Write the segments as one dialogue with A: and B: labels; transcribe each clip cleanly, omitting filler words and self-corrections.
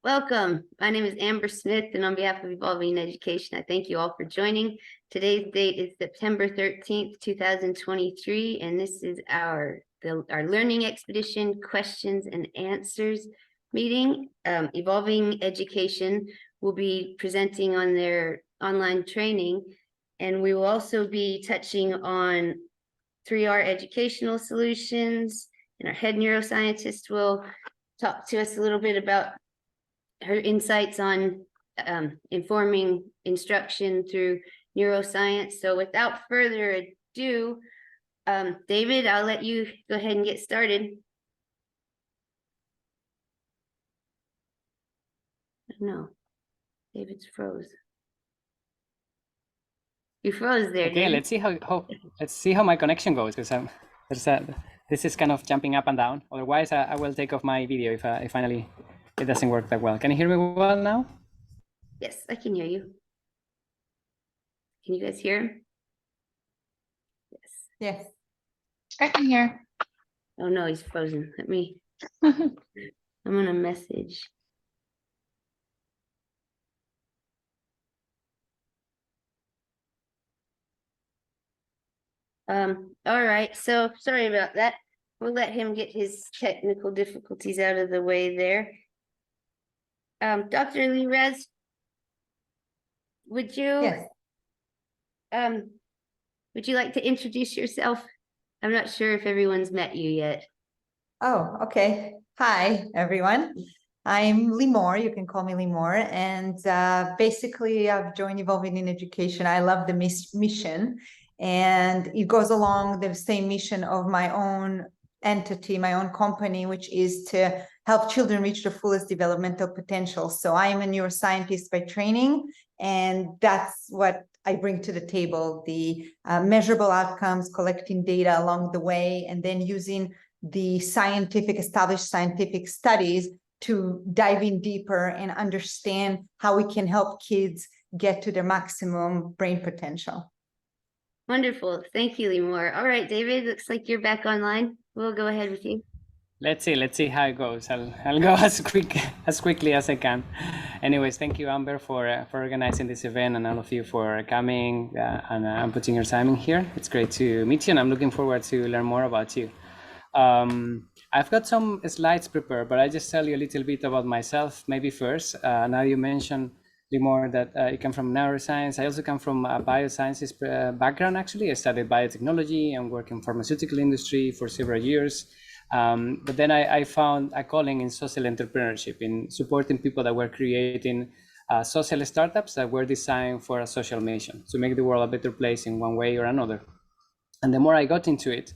A: Welcome. My name is Amber Smith, and on behalf of Evolving Education, I thank you all for joining. Today's date is September 13th, 2023, and this is our Learning Expedition Questions and Answers meeting. Evolving Education will be presenting on their online training, and we will also be touching on 3R educational solutions, and our head neuroscientist will talk to us a little bit about her insights on informing instruction through neuroscience. So without further ado, David, I'll let you go ahead and get started. No, David's froze. You froze there.
B: Okay,
A: David.
B: let's see how my connection goes, because this is kind of jumping up and down. Otherwise, I will take off my video if finally it doesn't work that well. Can you hear me well now?
A: Yes, I can hear you. Can you guys hear him? Yes.
C: Yes, I can hear.
A: Oh no, he's frozen. Let me. I'm gonna message. All right, so sorry about that. We'll let him get his technical difficulties out of the way there. Dr. Lee-Raz, would you like to introduce yourself? I'm not sure if everyone's met you yet.
C: Oh, okay. Hi, everyone. I'm Limor. You can call me Limor. And basically, I've joined Evolving in Education. I love the mission. And it goes along the same mission of my own entity, my own company, which is to help children reach their fullest developmental potential. So I am a neuroscientist by training, and that's what I bring to the table, the measurable outcomes, collecting data along the way, and then using the established scientific studies to dive in deeper and understand how we can help kids get to their maximum brain potential.
A: Wonderful. Thank you, Limor. All right, David, looks like you're back online. We'll go ahead with you.
B: Let's see how it goes. I'll go as quickly as I can. Anyways, thank you, Amber, for organizing this event, and all of you for coming and putting your time in here. It's great to meet you, and I'm looking forward to learn more about you. I've got some slides prepared, but I just tell you a little bit about myself. Maybe first, now you mentioned Limor that you come from neuroscience. I also come from a biosciences background. Actually, I studied biotechnology and worked in pharmaceutical industry for several years. But then I found a calling in social entrepreneurship, in supporting people that were creating social startups that were designed for a social mission, to make the world a better place in one way or another. And the more I got into it,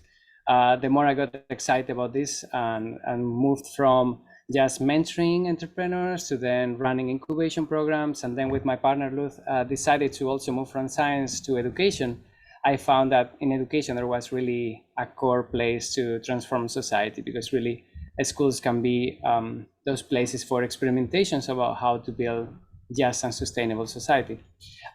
B: the more I got excited about this, and moved from just mentoring entrepreneurs to then running incubation programs. And then with my partner, Luz, decided to also move from science to education. I found that in education, there was really a core place to transform society, because really schools can be those places for experimentations about how to build just and sustainable society.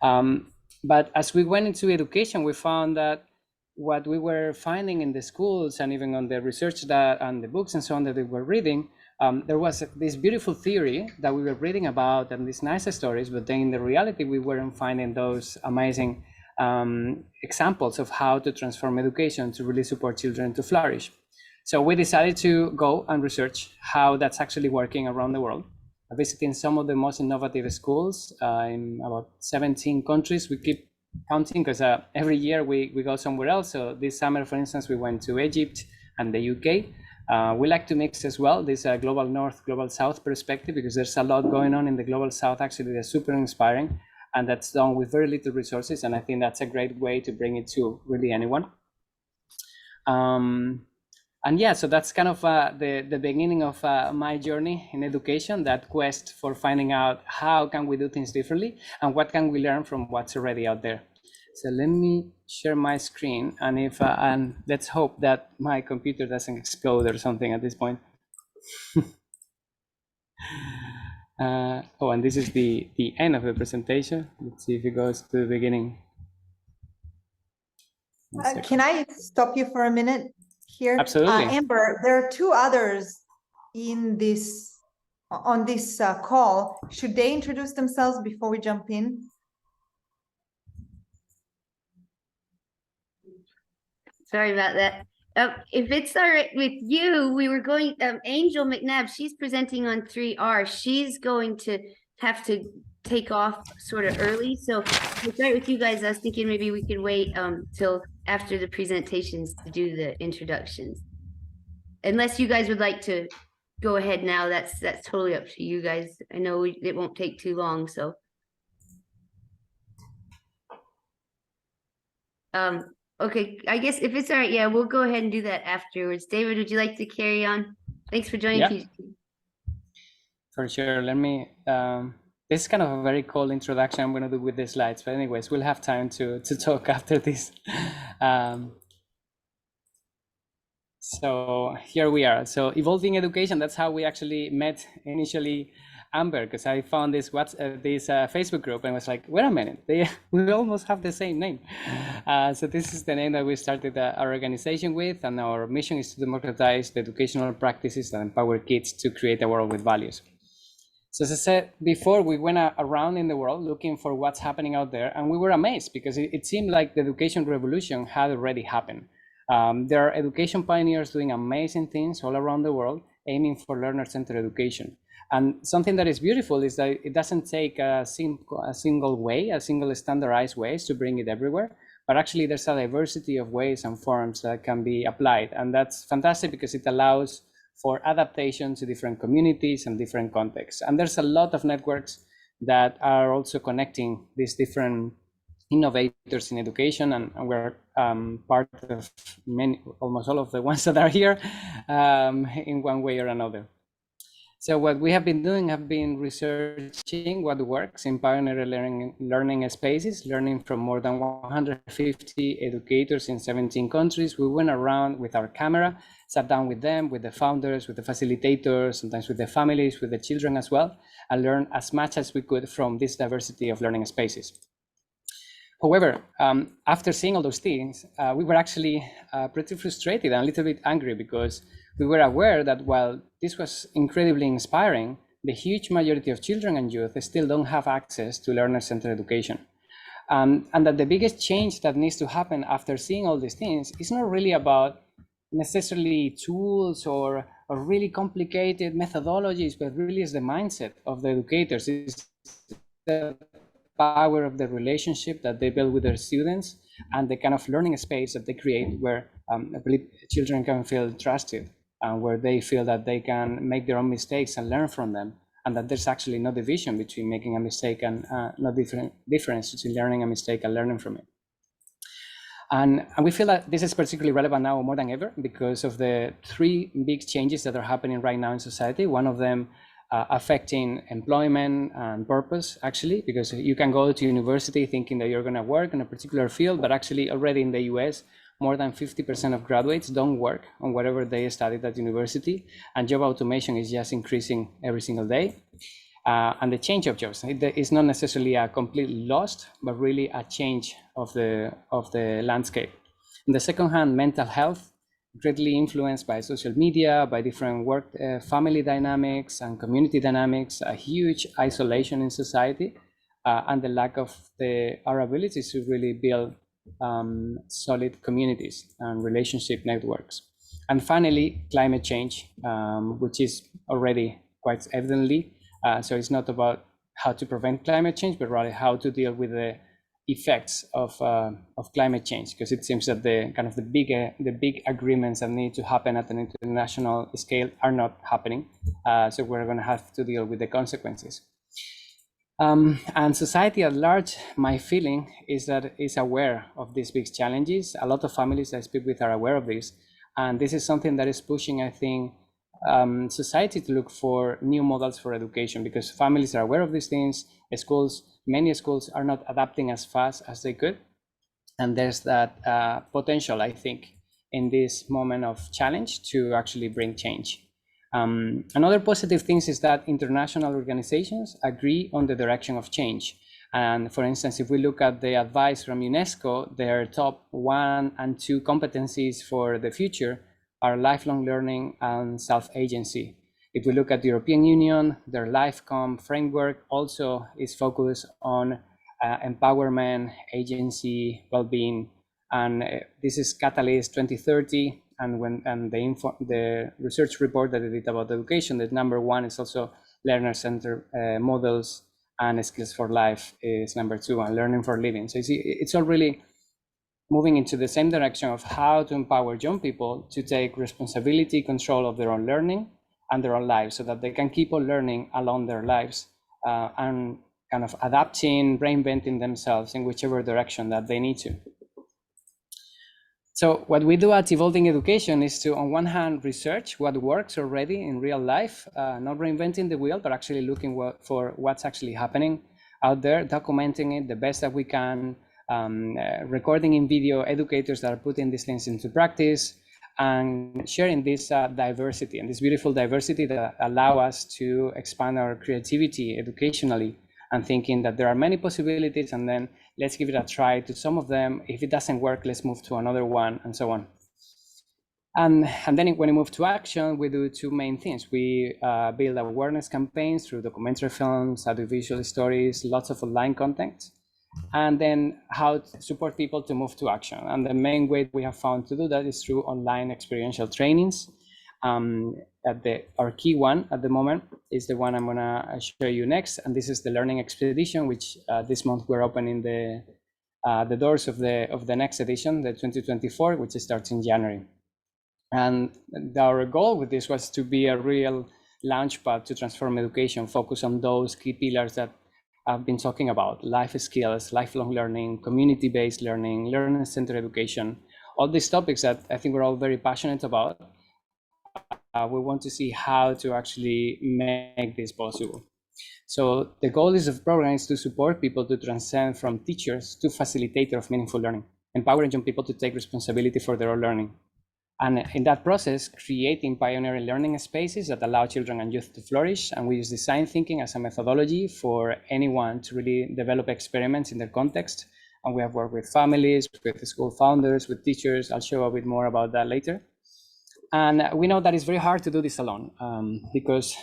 B: But as we went into education, we found that what we were finding in the schools, and even on the research and the books and so on that we were reading, there was this beautiful theory that we were reading about and these nice stories, but then in the reality, we weren't finding those amazing examples of how to transform education to really support children to flourish. So we decided to go and research how that's actually working around the world, visiting some of the most innovative schools in about 17 countries. We keep counting because every year we go somewhere else. So this summer, for instance, we went to Egypt and the UK. We like to mix as well this global north, global south perspective, because there's a lot going on in the global south. Actually, they're super inspiring, and that's done with very little resources. And I think that's a great way to bring it to really anyone. And yeah, so that's kind of the beginning of my journey in education, that quest for finding out how can we do things differently and what can we learn from what's already out there. So let me share my screen, and and let's hope that my computer doesn't explode or something at this point. Oh, and this is the end of the presentation. Let's see if it goes to the beginning.
C: Can I stop you for a minute here?
B: Absolutely.
C: Amber, there are two others in this on this call, should they introduce themselves before we jump in?
A: Sorry about that. If it's all right with you, we were going, Angel McNabb, she's presenting on 3R. She's going to have to take off sort of early. So if it's all right with you guys, I was thinking maybe we could wait till after the presentations to do the introductions. Unless you guys would like to go ahead now, that's totally up to you guys. I know it won't take too long, so. Okay, I guess if it's all right, yeah, we'll go ahead and do that afterwards. David, would you like to carry on? Thanks for joining.
B: Yeah, for sure. Let me, this is kind of a very cold introduction I'm going to do with the slides, but anyways, we'll have time to talk after this. So here we are. So evolving education, that's how we actually met initially, Amber, because I found this Facebook group and was like, wait a minute, we almost have the same name. So this is the name that we started our organization with, and our mission is to democratize the educational practices that empower kids to create a world with values. So as I said before, we went around in the world looking for what's happening out there, and we were amazed because it seemed like the education revolution had already happened. There are education pioneers doing amazing things all around the world, aiming for learner-centered education. And something that is beautiful is that it doesn't take a single standardized ways to bring it everywhere, but actually there's a diversity of ways and forms that can be applied. And that's fantastic because it allows for adaptation to different communities and different contexts. And there's a lot of networks that are also connecting these different innovators in education, and we're part of almost all of the ones that are here in one way or another. So what we have been doing have been researching what works in pioneer learning spaces, learning from more than 150 educators in 17 countries. We went around with our camera, sat down with them, with the founders, with the facilitators, sometimes with the families, with the children as well, and learned as much as we could from this diversity of learning spaces. However, after seeing all those things, we were actually pretty frustrated and a little bit angry because we were aware that while this was incredibly inspiring, the huge majority of children and youth still don't have access to learner-centered education. And that the biggest change that needs to happen after seeing all these things is not really about necessarily tools or really complicated methodologies, but really is the mindset of the educators. It's the power of the relationship that they build with their students and the kind of learning space that they create where children can feel trusted and where they feel that they can make their own mistakes and learn from them, and that there's actually no division between making a mistake and no difference between learning a mistake and learning from it. And we feel that this is particularly relevant now more than ever because of the three big changes that are happening right now in society. One of them affecting employment and purpose, actually, because you can go to university thinking that you're going to work in a particular field, but actually already in the US, more than 50% of graduates don't work on whatever they studied at university, and job automation is just increasing every single day. And the change of jobs is not necessarily a complete loss, but really a change of the landscape. On the second hand, mental health, greatly influenced by social media, by different work, family dynamics and community dynamics, a huge isolation in society, and the lack of our abilities to really build solid communities and relationship networks. And finally, climate change, which is already quite evidently. So it's not about how to prevent climate change, but rather how to deal with the effects of climate change, because it seems that the big agreements that need to happen at an international scale are not happening. So we're going to have to deal with the consequences. And society at large, my feeling is that is aware of these big challenges. A lot of families I speak with are aware of this, and this is something that is pushing, I think, society to look for new models for education, because families are aware of these things. Many schools are not adapting as fast as they could, and there's that potential, I think, in this moment of challenge to actually bring change. Another positive thing is that international organizations agree on the direction of change. And for instance, if we look at the advice from UNESCO, their top 1 and 2 competencies for the future are lifelong learning and self-agency. If we look at the European Union, their LifeCom framework also is focused on empowerment, agency, well-being, and this is Catalyst 2030. And the research report that they did about education, that number one is also learner-centered models, and skills for life is number two, and learning for living. So you see, it's all really moving into the same direction of how to empower young people to take responsibility, control of their own learning and their own lives, so that they can keep on learning along their lives and kind of adapting, reinventing themselves in whichever direction that they need to. So what we do at Evolving Education is to, on one hand, research what works already in real life, not reinventing the wheel, but actually looking for what's actually happening out there, documenting it the best that we can, recording in video educators that are putting these things into practice, and sharing this diversity and this beautiful diversity that allow us to expand our creativity educationally, and thinking that there are many possibilities, and then let's give it a try to some of them. If it doesn't work, let's move to another one, and so on. And then when we move to action, we do two main things. We build awareness campaigns through documentary films, audiovisual stories, lots of online content, and then how to support people to move to action. And the main way we have found to do that is through online experiential trainings. Our key one at the moment is the one I'm gonna show you next, and this is the Learning Expedition, which this month we're opening the doors of the next edition, the 2024, which starts in January. And our goal with this was to be a real launchpad to transform education, focus on those key pillars that I've been talking about: life skills, lifelong learning, community-based learning, learner-centered education, all these topics that I think we're all very passionate about. We want to see how to actually make this possible. So the goal of the program is to support people to transcend from teachers to facilitator of meaningful learning, empowering young people to take responsibility for their own learning. And in that process, creating pioneering learning spaces that allow children and youth to flourish. And we use design thinking as a methodology for anyone to really develop experiments in their context. And we have worked with families, with school founders, with teachers. I'll show a bit more about that later. And we know that it's very hard to do this alone, because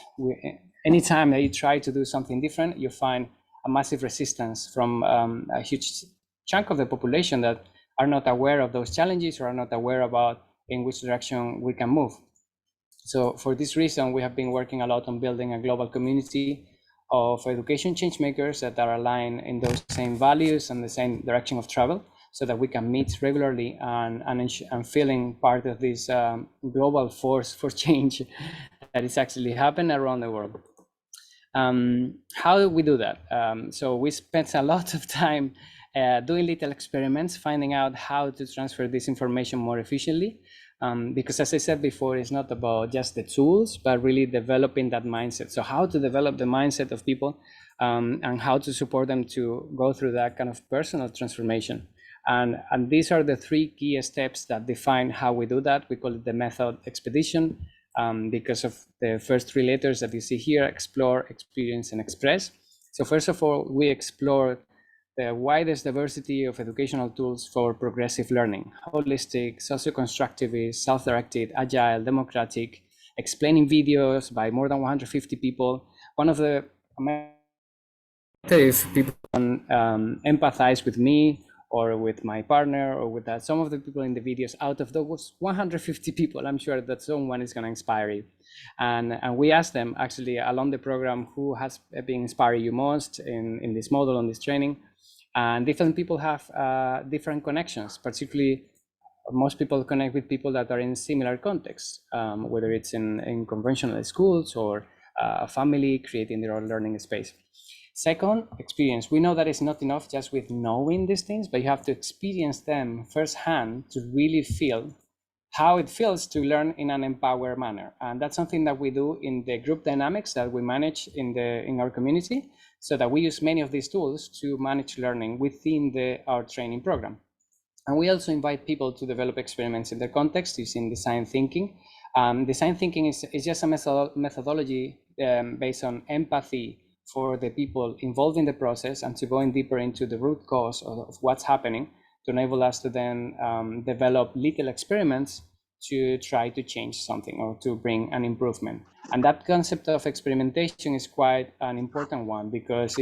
B: anytime that you try to do something different, you find a massive resistance from a huge chunk of the population that are not aware of those challenges, or are not aware about in which direction we can move. So for this reason, we have been working a lot on building a global community of education change makers that are aligned in those same values and the same direction of travel, so that we can meet regularly and feeling part of this global force for change that is actually happening around the world. How do we do that? So we spent a lot of time doing little experiments, finding out how to transfer this information more efficiently. Because as I said before, it's not about just the tools, but really developing that mindset. So how to develop the mindset of people and how to support them to go through that kind of personal transformation. And these are the three key steps that define how we do that. We call it the method expedition because of the first three letters that you see here: explore, experience, and express. So first of all, we explore the widest diversity of educational tools for progressive learning: holistic, socio-constructivist, self-directed, agile, democratic, explaining videos by more than 150 people. One of the, if people can empathize with me or with my partner or with that, some of the people in the videos, out of those 150 people, I'm sure that someone is going to inspire you. And we asked them actually along the program, who has been inspiring you most in this model, on this training. And different people have different connections. Particularly, most people connect with people that are in similar contexts, whether it's in conventional schools or family creating their own learning space. Second, experience. We know that it's not enough just with knowing these things, but you have to experience them firsthand to really feel how it feels to learn in an empowered manner. And that's something that we do in the group dynamics that we manage in our community, so that we use many of these tools to manage learning within our training program. And we also invite people to develop experiments in their context using design thinking. Design thinking is just a methodology based on empathy for the people involved in the process, and to going deeper into the root cause of what's happening, to enable us to then develop little experiments to try to change something or to bring an improvement. And that concept of experimentation is quite an important one, because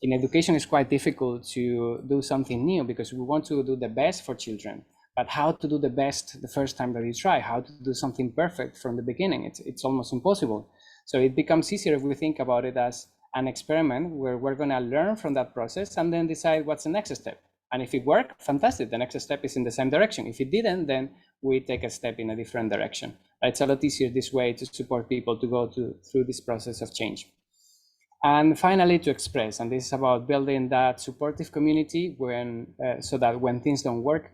B: in education it's quite difficult to do something new, because we want to do the best for children. But how to do the best the first time that you try, how to do something perfect from the beginning, it's almost impossible. So it becomes easier if we think about it as an experiment where we're going to learn from that process and then decide what's the next step. And if it worked, fantastic, the next step is in the same direction. If it didn't, then we take a step in a different direction. It's a lot easier this way to support people to go through this process of change. And finally, to express, and this is about building that supportive community so that when things don't work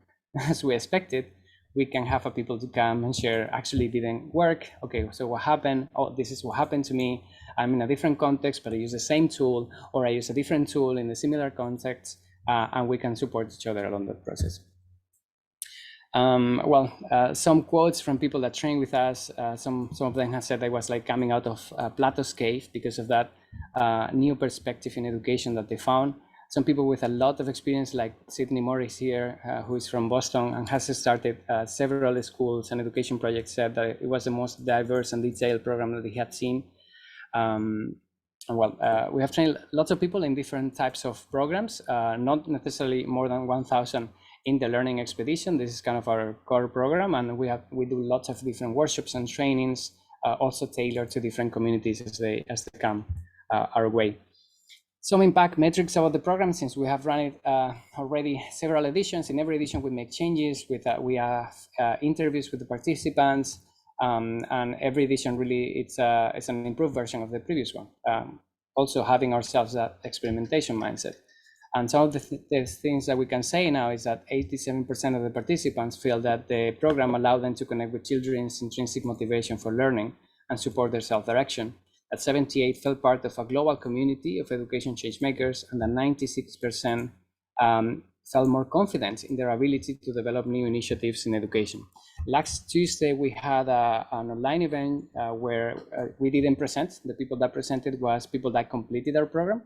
B: as we expected, we can have people to come and share, actually didn't work. Okay, so what happened? Oh, this is what happened to me. I'm in a different context, but I use the same tool, or I use a different tool in a similar context, and we can support each other along that process. Some quotes from people that train with us. Some of them have said I was like coming out of Plato's cave because of that new perspective in education that they found. Some people with a lot of experience, like Sydney Morris here, who is from Boston and has started several schools and education projects, said that it was the most diverse and detailed program that he had seen. We have trained lots of people in different types of programs, not necessarily more than 1,000 in the learning expedition. This is kind of our core program, and we do lots of different workshops and trainings, also tailored to different communities as they come our way. Some impact metrics about the program, since we have run it already several editions. In every edition we make changes, we have interviews with the participants, and every edition really it's an improved version of the previous one. Also having ourselves that experimentation mindset. And some of the things that we can say now is that 87% of the participants feel that the program allowed them to connect with children's intrinsic motivation for learning and support their self-direction. That 78% felt part of a global community of education change makers, and that 96% felt more confident in their ability to develop new initiatives in education. Last Tuesday, we had an online event where we didn't present. The people that presented was people that completed our program,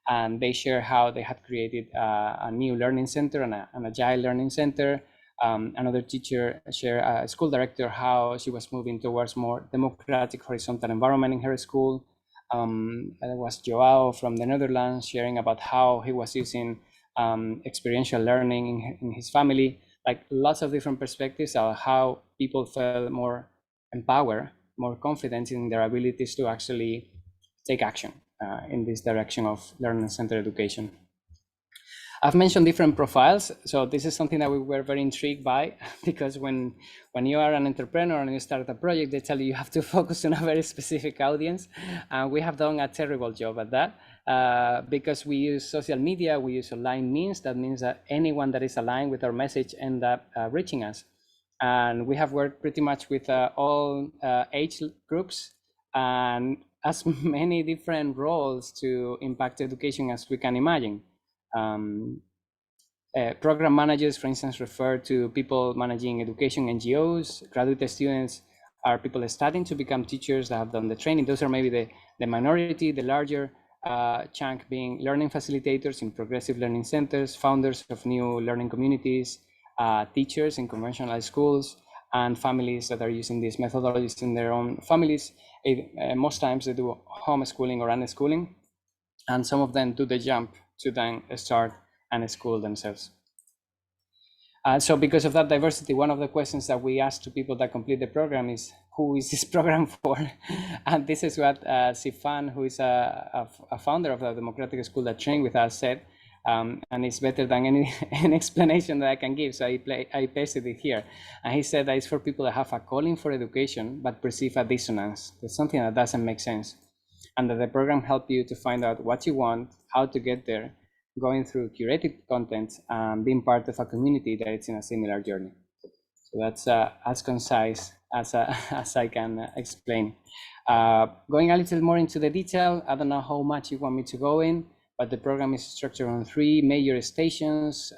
B: and they share how they had created a new learning center, an agile learning center. Another teacher shared, a school director, how she was moving towards more democratic horizontal environment in her school. There was Joao from the Netherlands sharing about how he was using experiential learning in his family. Like lots of different perspectives of how people felt more empowered, more confident in their abilities to actually take action in this direction of learner-centered education. I've mentioned different profiles, so this is something that we were very intrigued by, because when you are an entrepreneur and you start a project, they tell you have to focus on a very specific audience, and we have done a terrible job at that, because we use social media, we use online means. That means that anyone that is aligned with our message end up reaching us, and we have worked pretty much with all age groups and as many different roles to impact education as we can imagine. Program managers, for instance, refer to people managing education NGOs. Graduate students are people starting to become teachers that have done the training. Those are maybe the minority. The larger chunk being learning facilitators in progressive learning centers, founders of new learning communities, teachers in conventional schools, and families that are using these methodologies in their own families. Most times they do homeschooling or unschooling, and some of them do the jump to then start and school themselves. So because of that diversity, one of the questions that we ask to people that complete the program is, who is this program for? And this is what Sifan, who is a founder of the democratic school that trained with us, said, and it's better than any explanation that I can give. So I pasted it here. And he said that it's for people that have a calling for education, but perceive a dissonance. There's something that doesn't make sense. And that the program helps you to find out what you want, how to get there, going through curated content, and being part of a community that is in a similar journey. So that's as concise as I can explain. Going a little more into the detail, I don't know how much you want me to go in, but the program is structured on 3 major stations.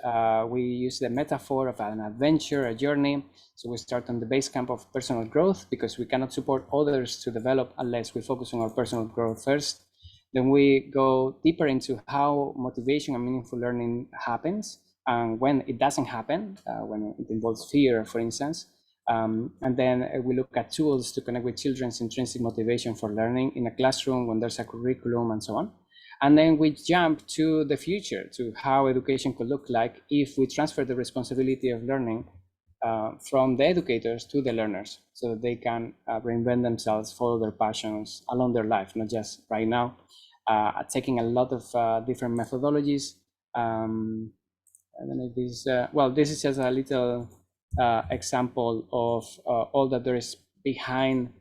B: We use the metaphor of an adventure, a journey. So we start on the base camp of personal growth, because we cannot support others to develop unless we focus on our personal growth first. Then we go deeper into how motivation and meaningful learning happens, and when it doesn't happen, when it involves fear, for instance, And then we look at tools to connect with children's intrinsic motivation for learning in a classroom when there's a curriculum and so on. And then we jump to the future, to how education could look like if we transfer the responsibility of learning from the educators to the learners, so that they can reinvent themselves, follow their passions along their life, not just right now. Taking a lot of different methodologies. I don't know if this, well, this is just a little example of all that there is behind.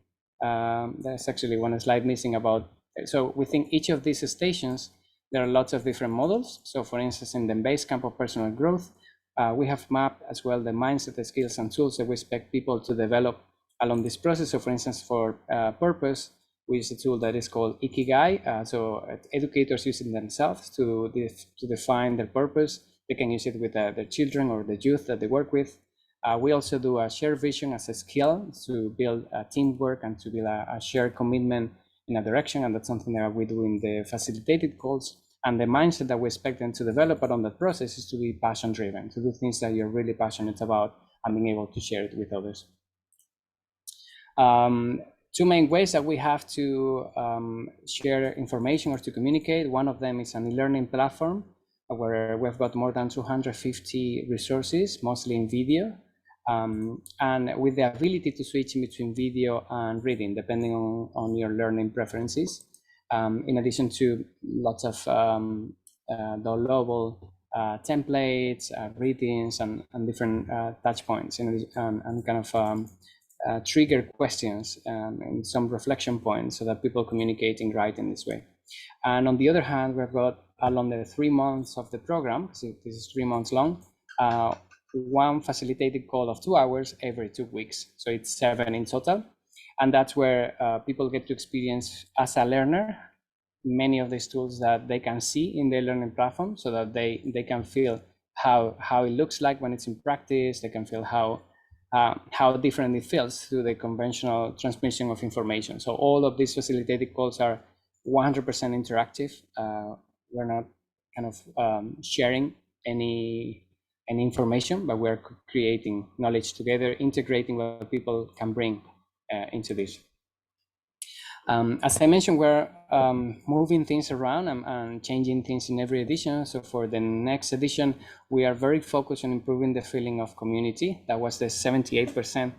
B: There's actually one slide missing about, so within each of these stations, there are lots of different models. So for instance, in the base camp of personal growth, we have mapped as well the mindset, the skills and tools that we expect people to develop along this process. So for instance, for purpose, we use a tool that is called Ikigai. So educators using themselves to define their purpose. They can use it with their children or the youth that they work with. We also do a shared vision as a skill to build teamwork and to build a shared commitment in a direction. And that's something that we do in the facilitated calls. And the mindset that we expect them to develop around that process is to be passion driven, to do things that you're really passionate about and being able to share it with others. Two main ways that we have to share information or to communicate. One of them is an e-learning platform where we've got more than 250 resources, mostly in video, and with the ability to switch in between video and reading, depending on your learning preferences. In addition to lots of downloadable templates, readings, and different touch points, and kind of trigger questions and some reflection points so that people communicate and write in this way. And on the other hand, we've got along the 3 months of the program, so this is 3 months long, one facilitated call of 2 hours every 2 weeks. So it's 7 in total. And that's where people get to experience as a learner many of these tools that they can see in the learning platform, so that they can feel how it looks like when it's in practice. They can feel how different it feels to the conventional transmission of information. So all of these facilitated calls are 100% interactive. We're not kind of sharing any information, but we're creating knowledge together, integrating what people can bring into this. As I mentioned, we're moving things around and changing things in every edition. So for the next edition, we are very focused on improving the feeling of community. That was the 78%,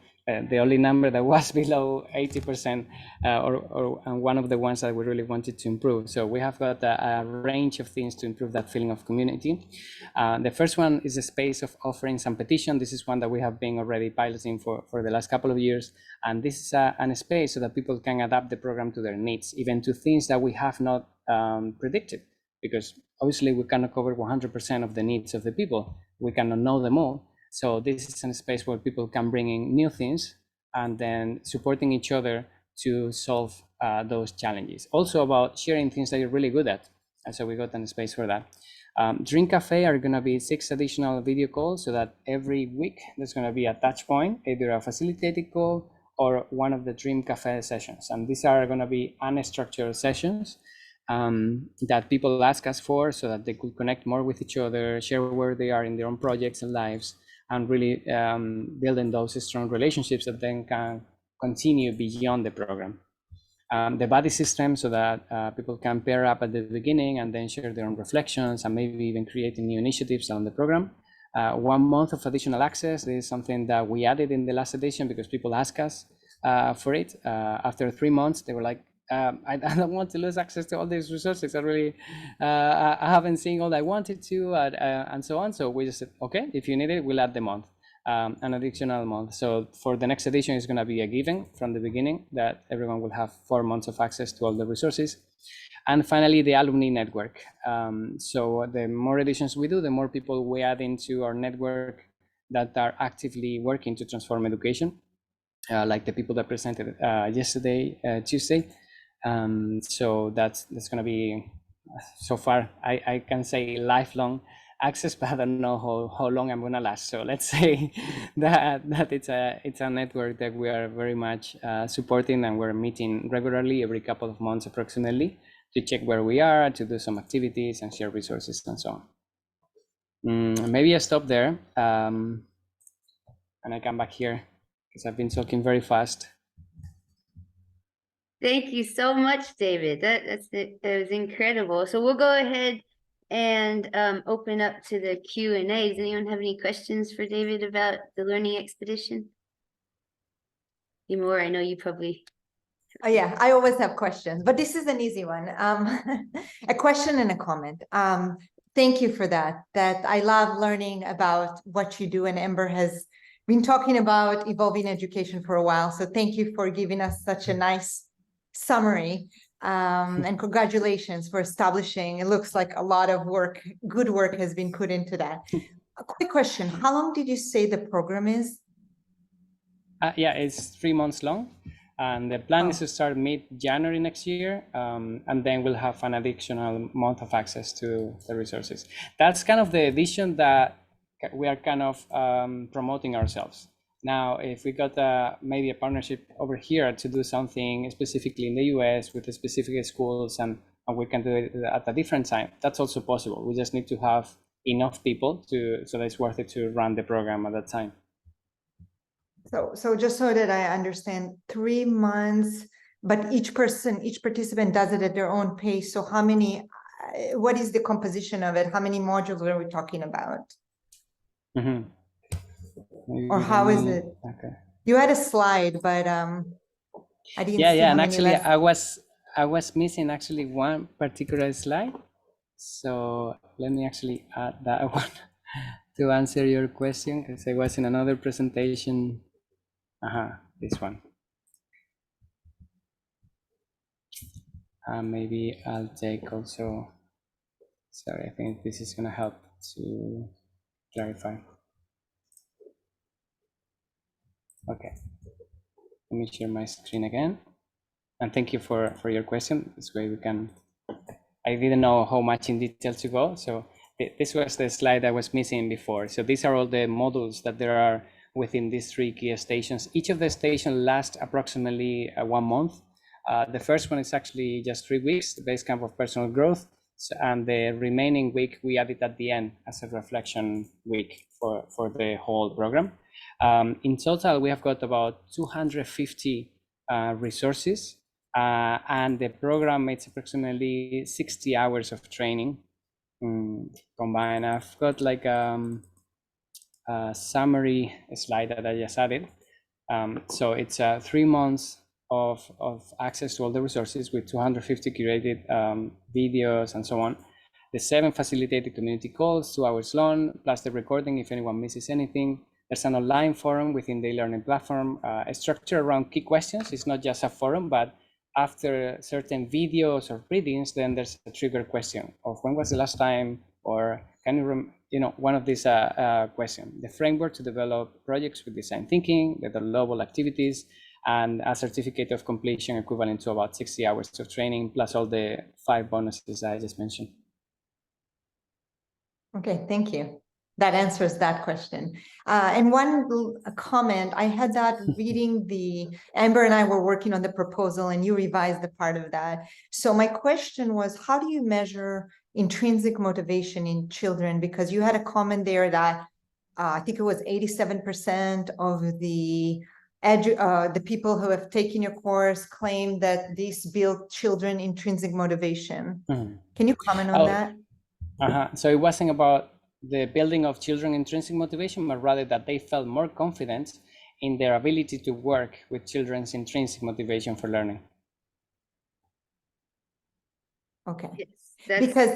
B: the only number that was below 80%, and one of the ones that we really wanted to improve. So we have got a range of things to improve that feeling of community. The first one is a space of offerings and petition. This is one that we have been already piloting for the last couple of years. And this is a space so that people can adapt the program to their needs, even to things that we have not predicted, because obviously we cannot cover 100% of the needs of the people. We cannot know them all. So this is a space where people can bring in new things and then supporting each other to solve those challenges. Also about sharing things that you're really good at. And so we got a space for that. Dream Cafe are going to be 6 additional video calls, so that every week there's going to be a touch point, either a facilitated call or one of the Dream Cafe sessions. And these are going to be unstructured sessions that people ask us for, so that they could connect more with each other, share where they are in their own projects and lives, and really building those strong relationships that then can continue beyond the program. The buddy system, so that people can pair up at the beginning and then share their own reflections and maybe even creating new initiatives on the program. 1 month of additional access. This is something that we added in the last edition because people asked us for it. After 3 months, they were like, I don't want to lose access to all these resources. I haven't seen all I wanted to, and so on. So we just said, okay, if you need it, we'll add the month, an additional month. So for the next edition, it's going to be a given from the beginning that everyone will have 4 months of access to all the resources. And finally, the alumni network. So the more editions we do, the more people we add into our network that are actively working to transform education, like the people that presented yesterday, Tuesday. So that's going to be, so far, I can say lifelong access, but I don't know how long I'm going to last. So let's say that it's a network that we are very much supporting, and we're meeting regularly every couple of months approximately to check where we are, to do some activities and share resources and so on. Maybe I stop there and I come back here because I've been talking very fast.
A: Thank you so much, David. That was incredible. So we'll go ahead and open up to the Q&A. Does anyone have any questions for David about the learning expedition? Timur, I know you probably.
C: Oh yeah, I always have questions, but this is an easy one. A question and a comment. Thank you for that. That I love learning about what you do, and Amber has been talking about evolving education for a while. So thank you for giving us such a nice summary. And congratulations for establishing. It looks like a lot of work, good work has been put into that. A quick question: how long did you say the program is?
B: Yeah, it's 3 months long. And the plan is to start mid-January next year, and then we'll have an additional month of access to the resources. That's kind of the vision that we are kind of promoting ourselves. Now, if we got maybe a partnership over here to do something specifically in the US with the specific schools, and we can do it at a different time, that's also possible. We just need to have enough people so that it's worth it to run the program at that time.
C: So just so that I understand, 3 months, but each participant does it at their own pace. So how many, what is the composition of it? How many modules are we talking about?
B: Mm-hmm.
C: Or how is it?
B: Okay.
C: You had a slide, but I didn't see
B: Yeah,
C: how
B: and
C: many
B: actually
C: lessons.
B: I was missing actually one particular slide. So let me actually add that one to answer your question, because I was in another presentation. This one. Maybe I'll take also, sorry, I think this is gonna help to clarify. Okay, let me share my screen again. And thank you for your question. This way we can, I didn't know how much in detail to go. So this was the slide I was missing before. So these are all the modules that there are within these 3 key stations. Each of the stations lasts approximately 1 month. The first one is actually just 3 weeks, the base camp of personal growth. And the remaining week we added at the end as a reflection week for the whole program. In total, we have got about 250 resources, and the program makes approximately 60 hours of training combined. I've got like a summary slide that I just added. So it's 3 months of access to all the resources with 250 curated videos and so on. The 7 facilitated community calls, 2 hours long, plus the recording if anyone misses anything. There's an online forum within the e-learning platform, a structure around key questions. It's not just a forum, but after certain videos or readings, then there's a trigger question of when was the last time, or can you one of these questions. The framework to develop projects with design thinking, the downloadable activities, and a certificate of completion equivalent to about 60 hours of training, plus all the 5 bonuses I just mentioned.
C: Okay, thank you. That answers that question. And one comment, I had that reading Amber and I were working on the proposal and you revised the part of that. So my question was, how do you measure intrinsic motivation in children? Because you had a comment there that I think it was 87% of the people who have taken your course claim that this built children intrinsic motivation. Can you comment on that?
B: So it wasn't about the building of children intrinsic motivation, but rather that they felt more confident in their ability to work with children's intrinsic motivation for learning.
C: Okay.
A: Yes,
C: because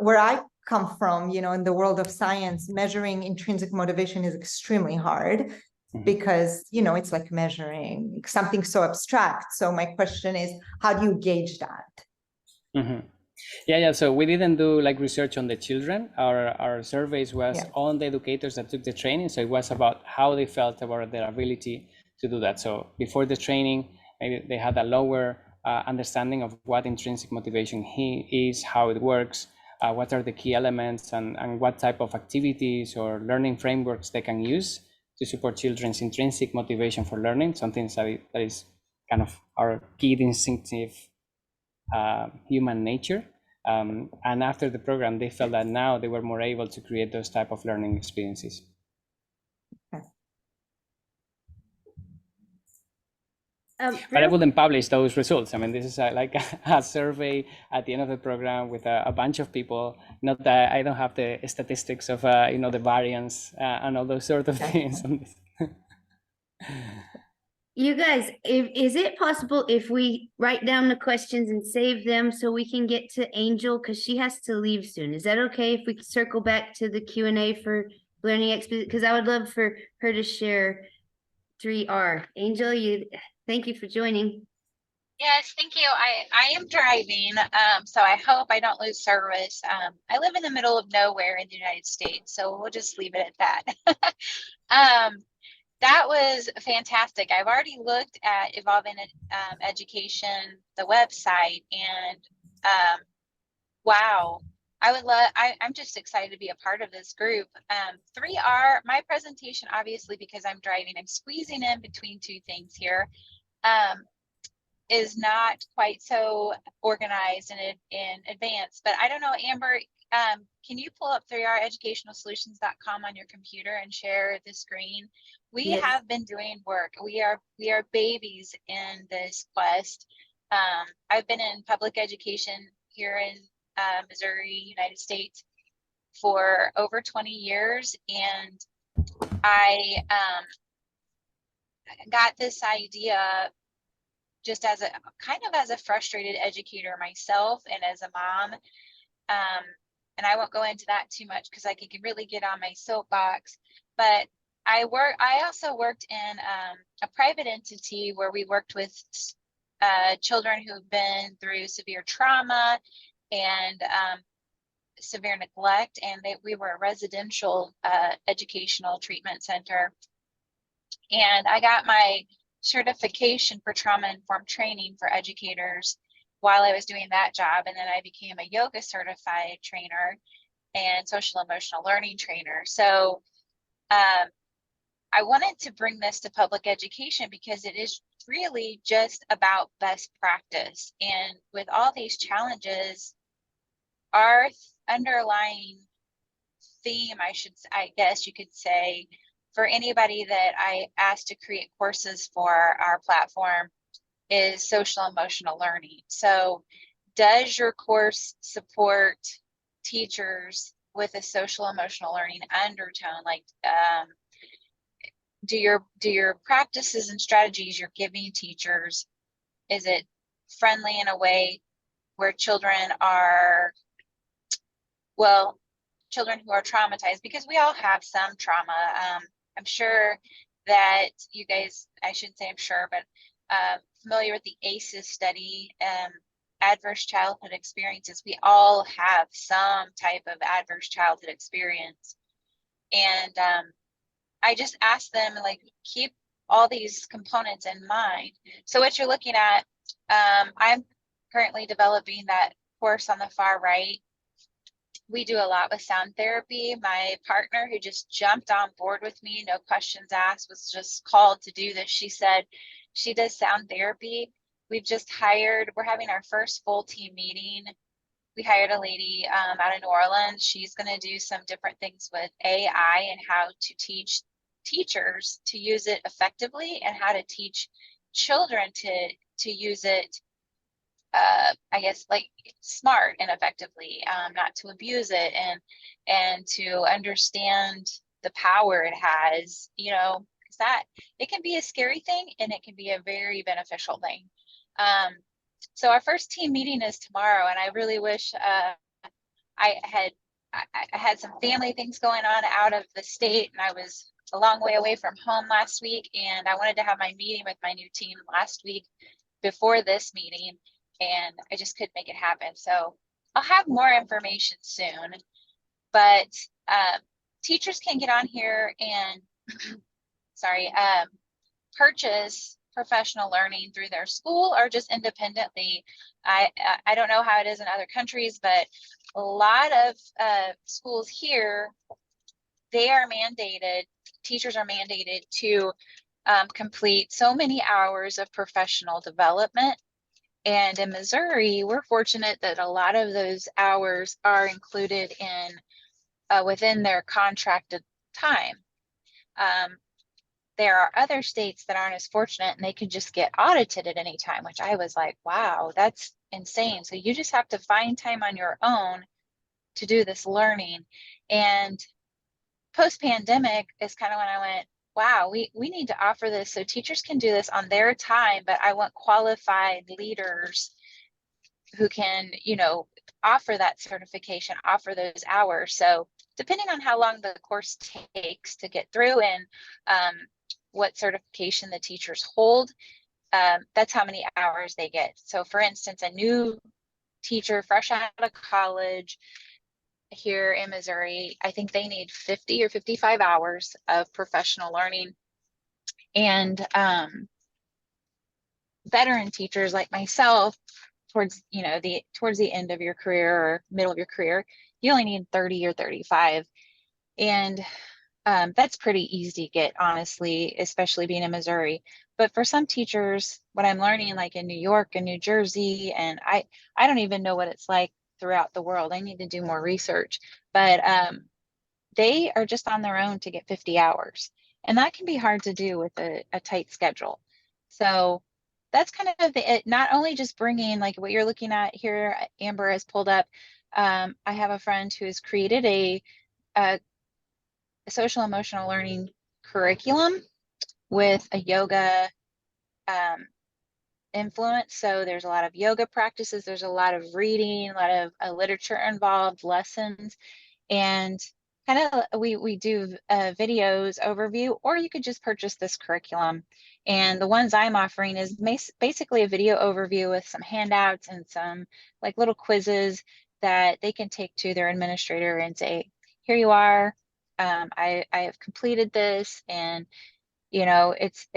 C: where I come from, in the world of science, measuring intrinsic motivation is extremely hard because, it's like measuring something so abstract. So my question is, how do you gauge that?
B: Yeah. So we didn't do like research on the children. Our surveys was on the educators that took the training. So it was about how they felt about their ability to do that. So before the training, maybe they had a lower understanding of what intrinsic motivation is, how it works, what are the key elements, and what type of activities or learning frameworks they can use to support children's intrinsic motivation for learning, something that is kind of our key instinctive human nature. And after the program, they felt that now they were more able to create those type of learning experiences.
C: Okay.
B: But I wouldn't publish those results. I mean, this is like a survey at the end of the program with a bunch of people. Not that I don't have the statistics of, the variance and all those sort of things.
A: You guys, is it possible if we write down the questions and save them so we can get to Angel, because she has to leave soon? Is that okay if we circle back to the Q&A for Learning Expedition? Because I would love for her to share 3R. Angel, thank you for joining.
D: Yes, thank you. I am driving, so I hope I don't lose service. I live in the middle of nowhere in the United States, so we'll just leave it at that. That was fantastic. I've already looked at Evolving Education, the website, and wow, I'm just excited to be a part of this group. 3R, my presentation, obviously, because I'm driving, I'm squeezing in between two things here. Is not quite so organized in advance, but I don't know, Amber, can you pull up 3reducationalsolutions.com on your computer and share the screen? We
A: Yes.
D: have been doing work. We are babies in this quest. I've been in public education here in Missouri, United States for over 20 years, and I got this idea just as a kind of as a frustrated educator myself and as a mom. And I won't go into that too much because I could really get on my soapbox, but I also worked in a private entity where we worked with children who've been through severe trauma and severe neglect, and we were a residential educational treatment center. And I got my certification for trauma-informed training for educators while I was doing that job. And then I became a yoga certified trainer and social emotional learning trainer. So I wanted to bring this to public education because it is really just about best practice. And with all these challenges, our underlying theme, I guess you could say, for anybody that I asked to create courses for our platform, is social emotional learning. So does your course support teachers with a social emotional learning undertone? Like, do your practices and strategies you're giving teachers, is it friendly in a way where children who are traumatized, because we all have some trauma. I'm sure that you guys, I shouldn't say I'm sure, but familiar with the ACEs study, adverse childhood experiences. We all have some type of adverse childhood experience. And I just asked them, like, keep all these components in mind. So what you're looking at, I'm currently developing that course on the far right. We do a lot with sound therapy. My partner, who just jumped on board with me, no questions asked, was just called to do this. She said she does sound therapy. We're having our first full team meeting. We hired a lady out of New Orleans. She's going to do some different things with AI and how to teach teachers to use it effectively, and how to teach children to use it I guess, like, smart and effectively, not to abuse it, and to understand the power it has, because that it can be a scary thing and it can be a very beneficial thing. So our first team meeting is tomorrow, and I really wish I had some family things going on out of the state, and I was a long way away from home last week, and I wanted to have my meeting with my new team last week before this meeting, and I just couldn't make it happen. So I'll have more information soon, but teachers can get on here and purchase professional learning through their school or just independently. I don't know how it is in other countries, but a lot of schools here, teachers are mandated to complete so many hours of professional development. And in Missouri, we're fortunate that a lot of those hours are included in within their contracted time. there are other states that aren't as fortunate and they could just get audited at any time, which I was like, wow, that's insane. So you just have to find time on your own to do this learning. And post-pandemic is kind of when I went, wow, we need to offer this so teachers can do this on their time, but I want qualified leaders who can, you know, offer that certification, offer those hours. So depending on how long the course takes to get through and what certification the teachers hold, that's how many hours they get. So for instance, a new teacher fresh out of college here in Missouri, I think they need 50 or 55 hours of professional learning. And veteran teachers like myself, towards the end of your career or middle of your career, you only need 30 or 35. And that's pretty easy to get, honestly, especially being in Missouri. But for some teachers, what I'm learning, like in New York and New Jersey, and I don't even know what it's like throughout the world. I need to do more research, but they are just on their own to get 50 hours. And that can be hard to do with a tight schedule. So that's kind of not only just bringing, like what you're looking at here, Amber has pulled up. I have a friend who has created a social emotional learning curriculum with a yoga influence. So there's a lot of yoga practices, there's a lot of reading, a lot of literature involved, lessons, and kind of we do videos overview, or you could just purchase this curriculum. And the ones I'm offering is basically a video overview with some handouts and some like little quizzes that they can take to their administrator and say, here you are, I have completed this, and you know, it's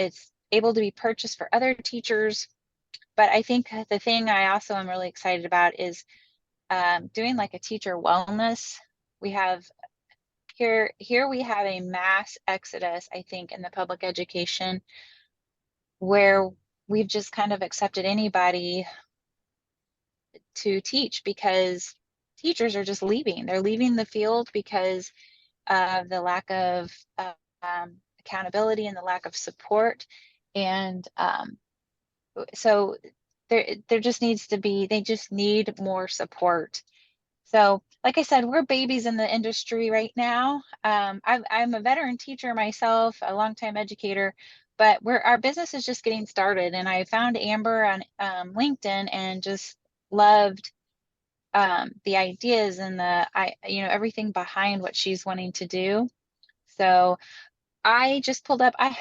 D: able to be purchased for other teachers. But I think the thing I also am really excited about is doing like a teacher wellness. We have here we have a mass exodus, I think, in the public education, where we've just kind of accepted anybody to teach because teachers are just leaving. They're leaving the field because of the lack of accountability and the lack of support. And so there just needs to be, they just need more support. So like I said, we're babies in the industry right now. I'm a veteran teacher myself, a longtime educator, but our business is just getting started. And I found Amber on LinkedIn and just loved the ideas and everything behind what she's wanting to do. So I just pulled up, I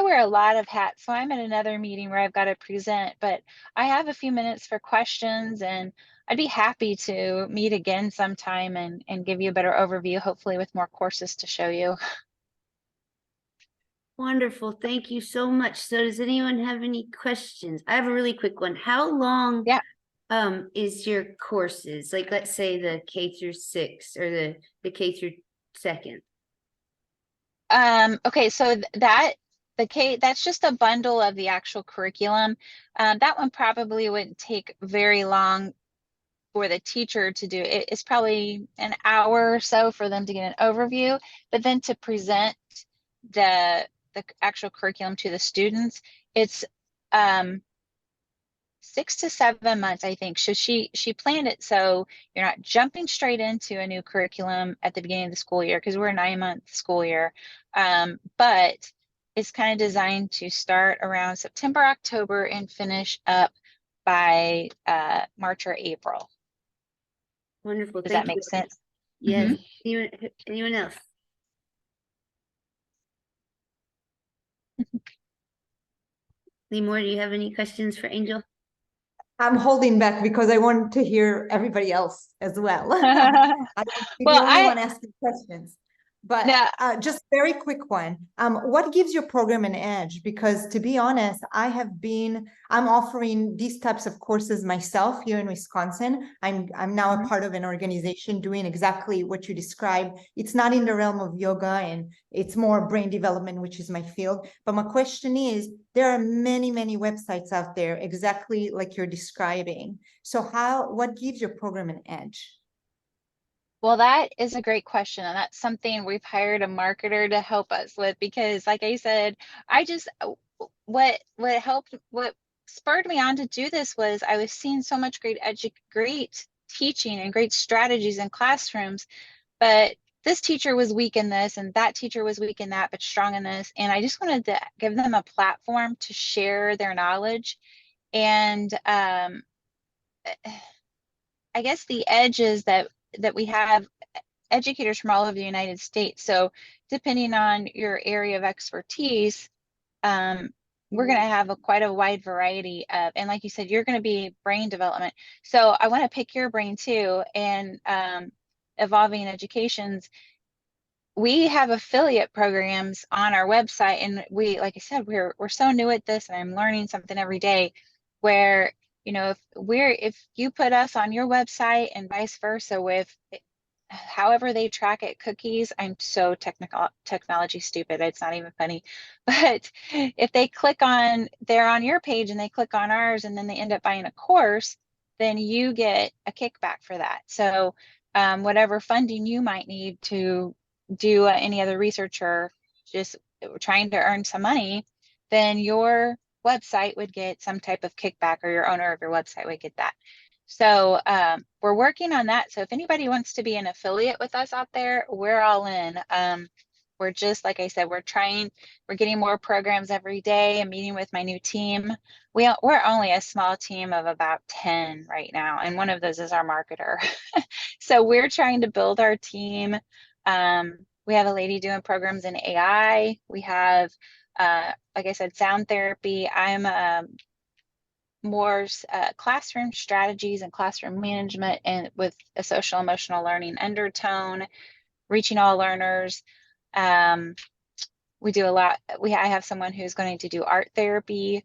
D: wear a lot of hats, so I'm at another meeting where I've got to present, but I have a few minutes for questions, and I'd be happy to meet again sometime and give you a better overview, hopefully with more courses to show you.
A: Wonderful. Thank you so much. So does anyone have any questions? I have a really quick one. How long is your courses? Like, let's say the K through 6 or the K through 2nd.
D: Okay, so that's just a bundle of the actual curriculum. That one probably wouldn't take very long for the teacher to do. It's probably an hour or so for them to get an overview, but then to present the actual curriculum to the students, it's 6 to 7 months, I think. So she planned it so you're not jumping straight into a new curriculum at the beginning of the school year, because we're a 9-month school year. But it's kind of designed to start around September, October, and finish up by March or April.
A: Wonderful.
D: Does
A: Thank
D: that
A: you.
D: make sense?
A: Yes. Anyone else? Limor, do you have any questions for Angel?
C: I'm holding back because I want to hear everybody else as well. I don't be the only one asking questions. But just very quick one. What gives your program an edge? Because to be honest, I'm offering these types of courses myself here in Wisconsin. I'm now a part of an organization doing exactly what you described. It's not in the realm of yoga, and it's more brain development, which is my field. But my question is, there are many, many websites out there exactly like you're describing. So what gives your program an edge?
D: Well, that is a great question, and that's something we've hired a marketer to help us with because, like I said, I just what spurred me on to do this was I was seeing so much great teaching and great strategies in classrooms, but this teacher was weak in this and that teacher was weak in that, but strong in this, and I just wanted to give them a platform to share their knowledge. And I guess the edge is that we have educators from all over the United States. So depending on your area of expertise, we're going to have quite a wide variety of, and like you said, you're going to be brain development. So I want to pick your brain too. And Evolving Educations, we have affiliate programs on our website, and we, like I said, we're so new at this, and I'm learning something every day. Where if you put us on your website and vice versa with however they track it, cookies, I'm so technology stupid, it's not even funny. But if they click on, they're on your page and they click on ours and then they end up buying a course, then you get a kickback for that. So whatever funding you might need to do any other research or just trying to earn some money, then your website would get some type of kickback, or your owner of your website would get that. So we're working on that. So if anybody wants to be an affiliate with us out there, we're all in. We're just, like I said, we're getting more programs every day and meeting with my new team. We're only a small team of about 10 right now, and one of those is our marketer. So we're trying to build our team. We have a lady doing programs in AI. We have, like I said, sound therapy. I'm more classroom strategies and classroom management, and with a social emotional learning undertone, reaching all learners. We do a lot. I have someone who's going to do art therapy,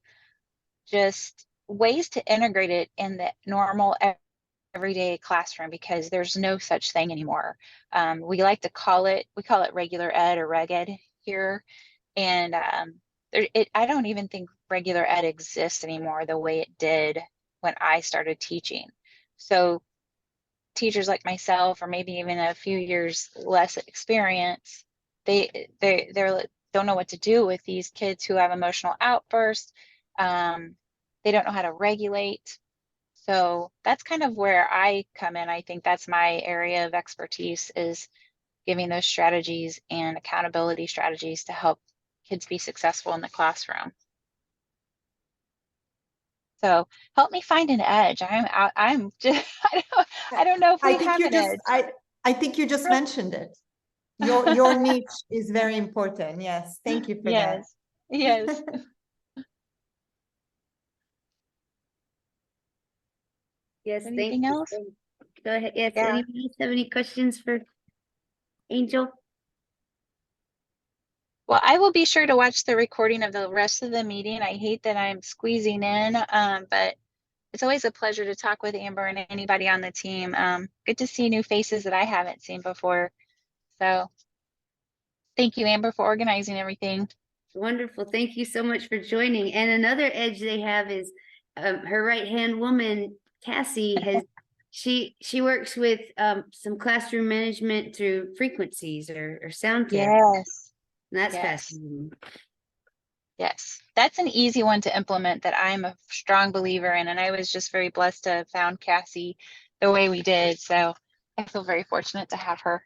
D: just ways to integrate it in the normal everyday classroom, because there's no such thing anymore. We call it regular ed or reg ed here. And I don't even think regular ed exists anymore the way it did when I started teaching. So teachers like myself, or maybe even a few years less experience, they don't know what to do with these kids who have emotional outbursts. They don't know how to regulate. So that's kind of where I come in. I think that's my area of expertise, is giving those strategies and accountability strategies to help kids be successful in the classroom. So help me find an edge. I'm just, I don't know if we have an edge.
C: I think you just mentioned it. Your niche is very important. Yes, thank you for that.
D: Yes.
A: Yes, thank
D: Anything
A: you.
D: else?
A: Go ahead. Yes,
D: Yeah.
A: anybody else have any questions for Angel?
D: Well, I will be sure to watch the recording of the rest of the meeting. I hate that I'm squeezing in, but it's always a pleasure to talk with Amber and anybody on the team. Good to see new faces that I haven't seen before. So thank you, Amber, for organizing everything.
A: Wonderful. Thank you so much for joining. And another edge they have is her right-hand woman, Cassie, she works with some classroom management through frequencies or sound therapy.
D: Yes.
A: And that's
D: Yes.
A: fascinating.
D: Yes, that's an easy one to implement that I'm a strong believer in. And I was just very blessed to have found Cassie the way we did. So I feel very fortunate to have her.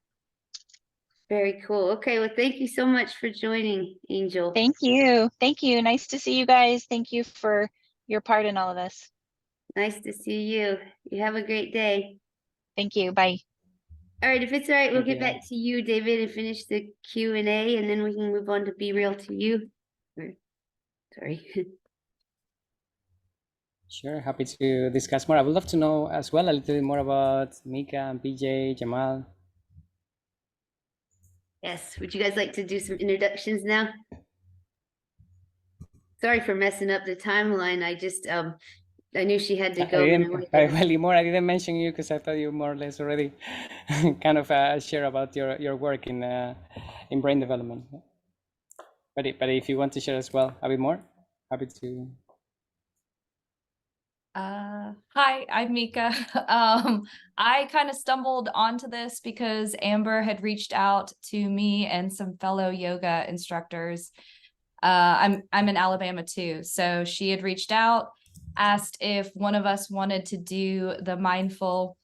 A: Very cool. Okay, well, thank you so much for joining, Angel.
D: Thank you. Thank you. Nice to see you guys. Thank you for your part in all of this.
A: Nice to see you. You have a great day.
D: Thank you. Bye.
A: All right, if it's all right, we'll
B: Thank
A: get
B: you.
A: back to you, David, and finish the Q&A, and then we can move on to Be Real to You. Sorry.
B: Sure, happy to discuss more. I would love to know as well a little bit more about Mika and PJ, Jamal.
A: Yes, would you guys like to do some introductions now? Sorry for messing up the timeline. I just I knew she had to go.
B: I didn't mention you because I thought you more or less already kind of share about your work in brain development. But if you want to share as well a bit more, happy to.
E: Hi, I'm Mika. I kind of stumbled onto this because Amber had reached out to me and some fellow yoga instructors. I'm in Alabama too, so she had reached out, asked if one of us wanted to do the mindful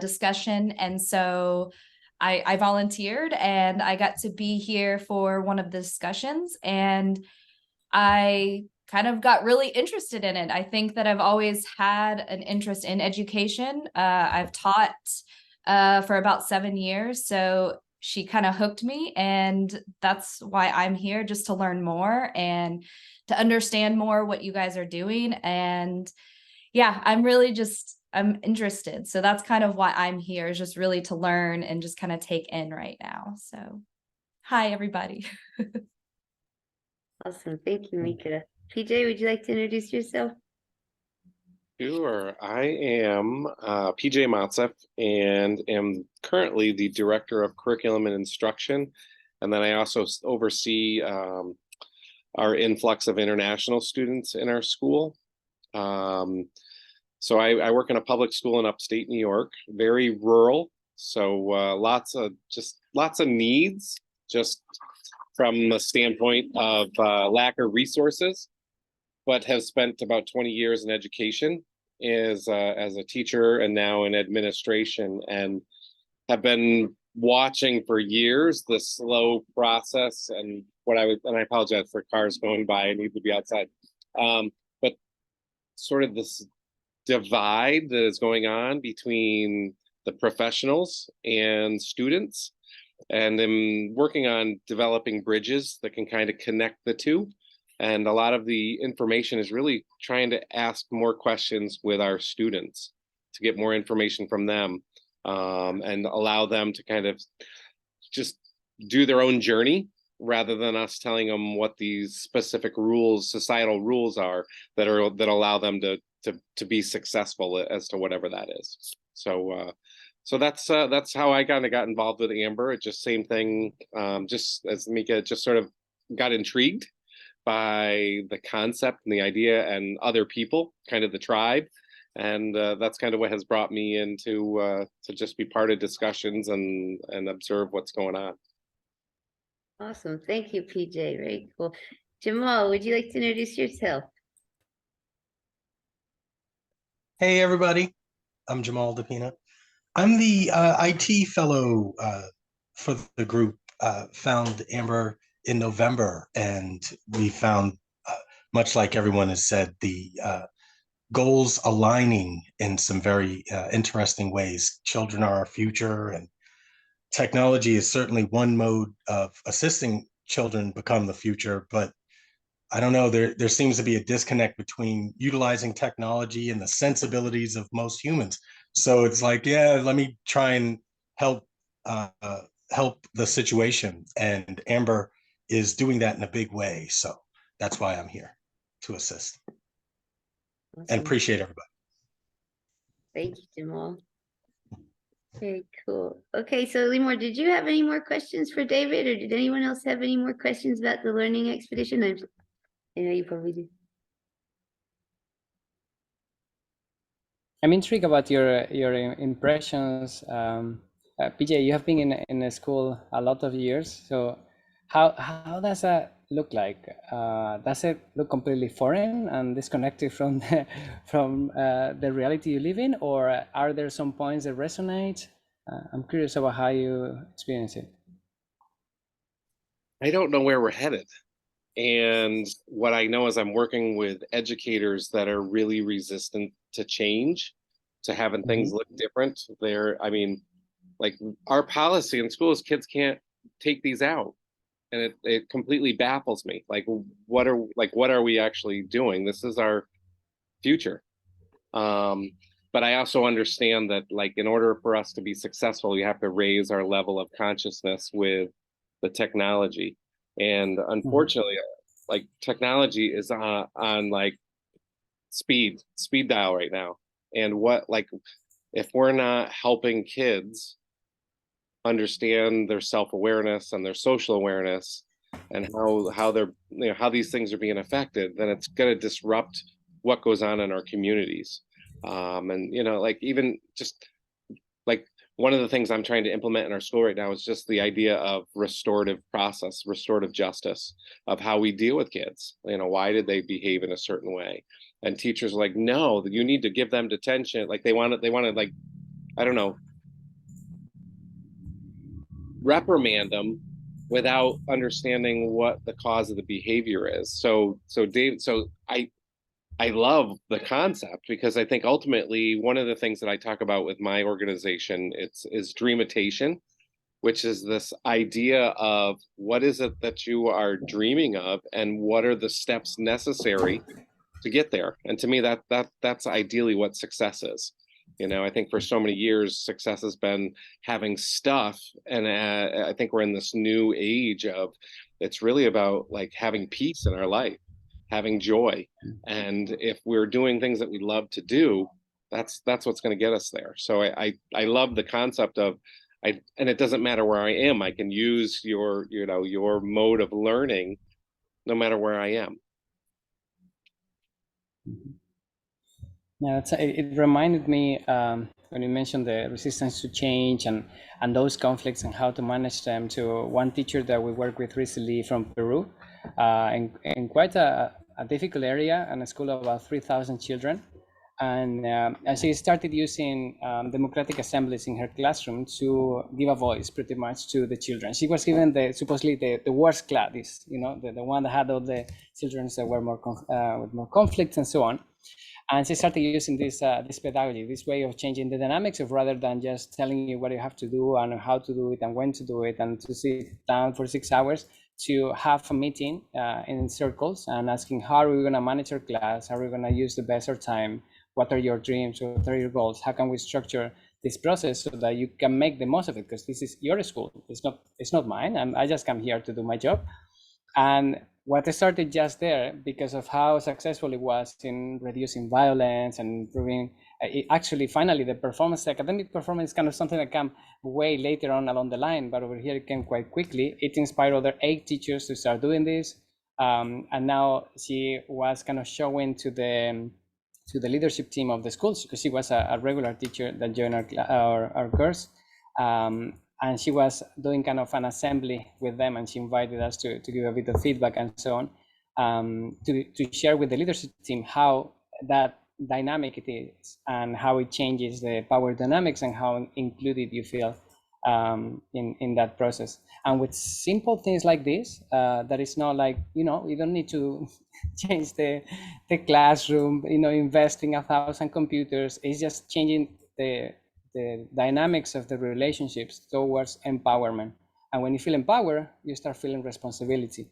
E: discussion, and so I volunteered and I got to be here for one of the discussions, and I kind of got really interested in it. I think that I've always had an interest in education. I've taught for about 7 years, so she kind of hooked me, and that's why I'm here, just to learn more and to understand more what you guys are doing. And yeah, I'm interested. So that's kind of why I'm here, is just really to learn and just kind of take in right now. So hi, everybody.
A: Awesome. Thank you, Mika. PJ, would you like to introduce yourself?
F: Sure. I am PJ Matsef and am currently the Director of Curriculum and Instruction. And then I also oversee our influx of international students in our school. So I work in a public school in upstate New York, very rural. So lots of needs, just from the standpoint of lack of resources, but have spent about 20 years in education as a teacher and now in administration, and have been watching for years the slow process and I apologize for cars going by. I need to be outside. But sort of this divide that is going on between the professionals and students, and I'm working on developing bridges that can kind of connect the two. And a lot of the information is really trying to ask more questions with our students to get more information from them, and allow them to kind of just do their own journey rather than us telling them what these specific rules, societal rules are that allow them to be successful as to whatever that is. So that's how I kind of got involved with Amber. It's just same thing, just as Mika, just sort of got intrigued by the concept and the idea and other people, kind of the tribe. And that's kind of what has brought me into to just be part of discussions and observe what's going on.
A: Awesome. Thank you, PJ. Very cool. Jamal, would you like to introduce yourself?
G: Hey, everybody. I'm Jamal DePina. I'm the IT fellow for the group. Found Amber in November, and we found, much like everyone has said, the goals aligning in some very interesting ways. Children are our future, and technology is certainly one mode of assisting children become the future, but I don't know, there seems to be a disconnect between utilizing technology and the sensibilities of most humans. So it's like, yeah, let me try and help help the situation. And Amber is doing that in a big way. So that's why I'm here, to assist. And
A: Awesome.
G: appreciate everybody.
A: Thank you, Jamal. Very cool. Okay, so Lemore, did you have any more questions for David, or did anyone else have any more questions about the learning expedition? I know you probably do.
B: I'm intrigued about your impressions. PJ, you have been in a school a lot of years. So how does that look like? Does it look completely foreign and disconnected from the reality you live in, or are there some points that resonate? I'm curious about how you experience it.
F: I don't know where we're headed. And what I know is I'm working with educators that are really resistant to change, to having things look different. I mean, like our policy in schools, kids can't take these out. And it completely baffles me. Like, what are we actually doing? This is our future. But I also understand that, like, in order for us to be successful, we have to raise our level of consciousness with the technology. And unfortunately, like, technology is on like speed dial right now. And if we're not helping kids understand their self-awareness and their social awareness and how they're, how these things are being affected, then it's going to disrupt what goes on in our communities. And you know, like even just like one of the things I'm trying to implement in our school right now is just the idea of restorative process, restorative justice, of how we deal with kids. You know, why did they behave in a certain way? And teachers are like, no, you need to give them detention. Like they want to like, I don't know, reprimand them without understanding what the cause of the behavior is. So I love the concept because I think ultimately one of the things that I talk about with my organization is dreamitation, which is this idea of what is it that you are dreaming of and what are the steps necessary to get there. And to me, that's ideally what success is. You know, I think for so many years, success has been having stuff, and I think we're in this new age of it's really about like having peace in our life, having joy, and if we're doing things that we love to do, that's what's going to get us there. So I love the concept of and it doesn't matter where I am, I can use your mode of learning no matter where I am.
B: Yeah, it reminded me when you mentioned the resistance to change and those conflicts and how to manage them, to one teacher that we work with recently from Peru, in quite a difficult area and a school of about 3,000 children. And she started using democratic assemblies in her classroom to give a voice pretty much to the children. She was given supposedly the worst class, the one that had all the children that were with more conflicts and so on. And she started using this pedagogy, this way of changing the dynamics of, rather than just telling you what you have to do and how to do it and when to do it and to sit down for 6 hours, to have a meeting in circles and asking, how are we going to manage our class? How are we going to use the best of time? What are your dreams? What are your goals? How can we structure this process so that you can make the most of it? Because this is your school. It's not mine. I just come here to do my job. And what started just there, because of how successful it was in reducing violence and improving, actually, finally, the academic performance is kind of something that came way later on along the line, but over here it came quite quickly. It inspired other 8 teachers to start doing this. And now she was kind of showing to the leadership team of the schools, because she was a regular teacher that joined our course. And she was doing kind of an assembly with them, and she invited us to give a bit of feedback and so on, to share with the leadership team how that dynamic it is and how it changes the power dynamics and how included you feel in that process. And with simple things like this, that is not like, you don't need to change the classroom, investing 1,000 computers. It's just changing the dynamics of the relationships towards empowerment. And when you feel empowered, you start feeling responsibility.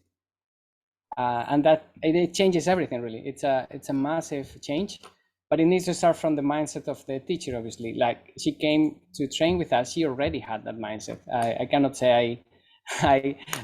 B: And that it changes everything, really. It's a massive change, but it needs to start from the mindset of the teacher, obviously. Like, she came to train with us, she already had that mindset. I cannot say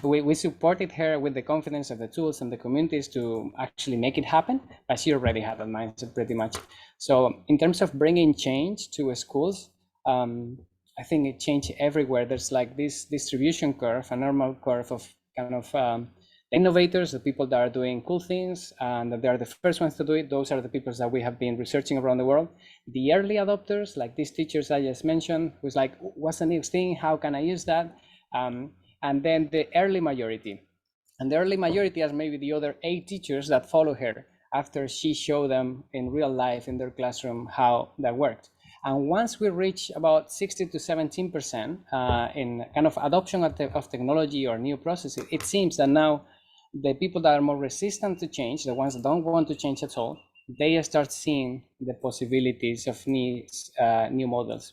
B: we supported her with the confidence of the tools and the communities to actually make it happen, but she already had that mindset pretty much. So in terms of bringing change to schools, I think it changed everywhere. There's like this distribution curve, a normal curve of kind of innovators, the people that are doing cool things and that they are the first ones to do it. Those are the people that we have been researching around the world. The early adopters, like these teachers I just mentioned, who's like, what's the new thing? How can I use that? And then the early majority. And the early majority is maybe the other 8 teachers that follow her after she showed them in real life in their classroom how that worked. And once we reach about 60 to 17% in kind of adoption of technology or new processes, it seems that now the people that are more resistant to change, the ones that don't want to change at all, they start seeing the possibilities of new models.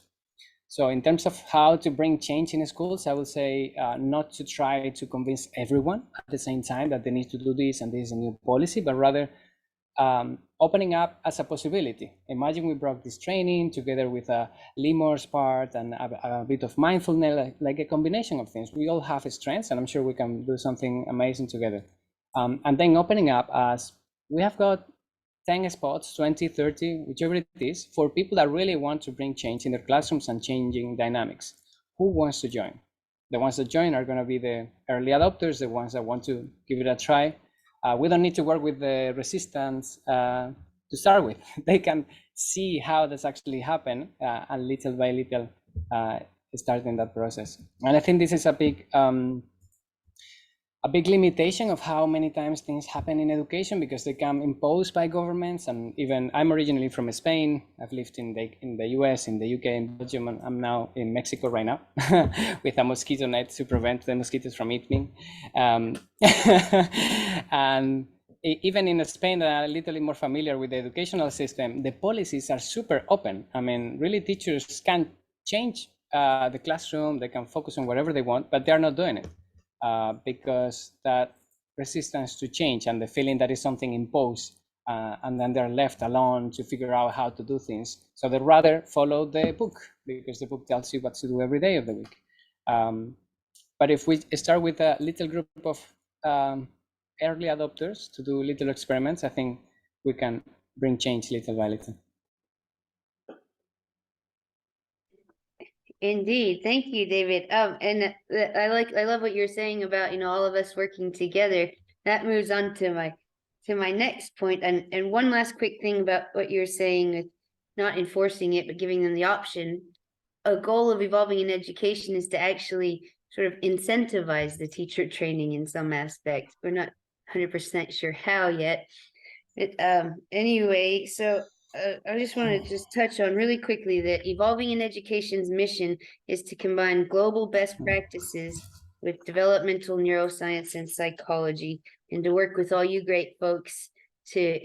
B: So in terms of how to bring change in schools, I would say not to try to convince everyone at the same time that they need to do this and this is a new policy, but rather opening up as a possibility. Imagine we brought this training together with Limor's part and a bit of mindfulness, like a combination of things. We all have strengths, and I'm sure we can do something amazing together. And then opening up as we have got 10 spots, 20, 30, whichever it is, for people that really want to bring change in their classrooms and changing dynamics. Who wants to join? The ones that join are going to be the early adopters, the ones that want to give it a try. We don't need to work with the resistance to start with. They can see how that's actually happened, and little by little starting that process. And I think this is a big limitation of how many times things happen in education, because they come imposed by governments. And even I'm originally from Spain. I've lived in the US, in the UK, in Belgium, and I'm now in Mexico right now with a mosquito net to prevent the mosquitoes from eating me. And even in Spain, that are a little bit more familiar with the educational system, the policies are super open. I mean, really, teachers can change the classroom, they can focus on whatever they want, but they're not doing it. Because that resistance to change and the feeling that is something imposed, and then they're left alone to figure out how to do things. So they rather follow the book, because the book tells you what to do every day of the week. But if we start with a little group of early adopters to do little experiments, I think we can bring change little by little.
A: Indeed. Thank you, David. And I love what you're saying about, all of us working together. That moves on to my next point. And one last quick thing about what you're saying with not enforcing it, but giving them the option. A goal of evolving in education is to actually sort of incentivize the teacher training in some aspects. We're not 100% sure how yet. Anyway, so I just want to just touch on really quickly that Evolving in Education's mission is to combine global best practices with developmental neuroscience and psychology, and to work with all you great folks to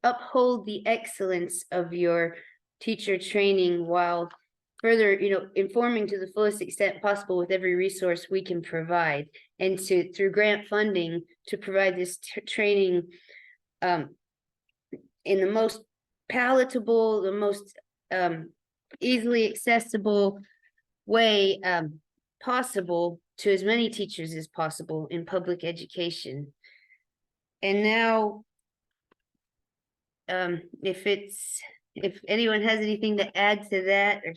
A: uphold the excellence of your teacher training, while further, informing to the fullest extent possible with every resource we can provide, and through grant funding to provide this training in the most palatable, the most easily accessible way possible to as many teachers as possible in public education. And now, if anyone has anything to add to that, or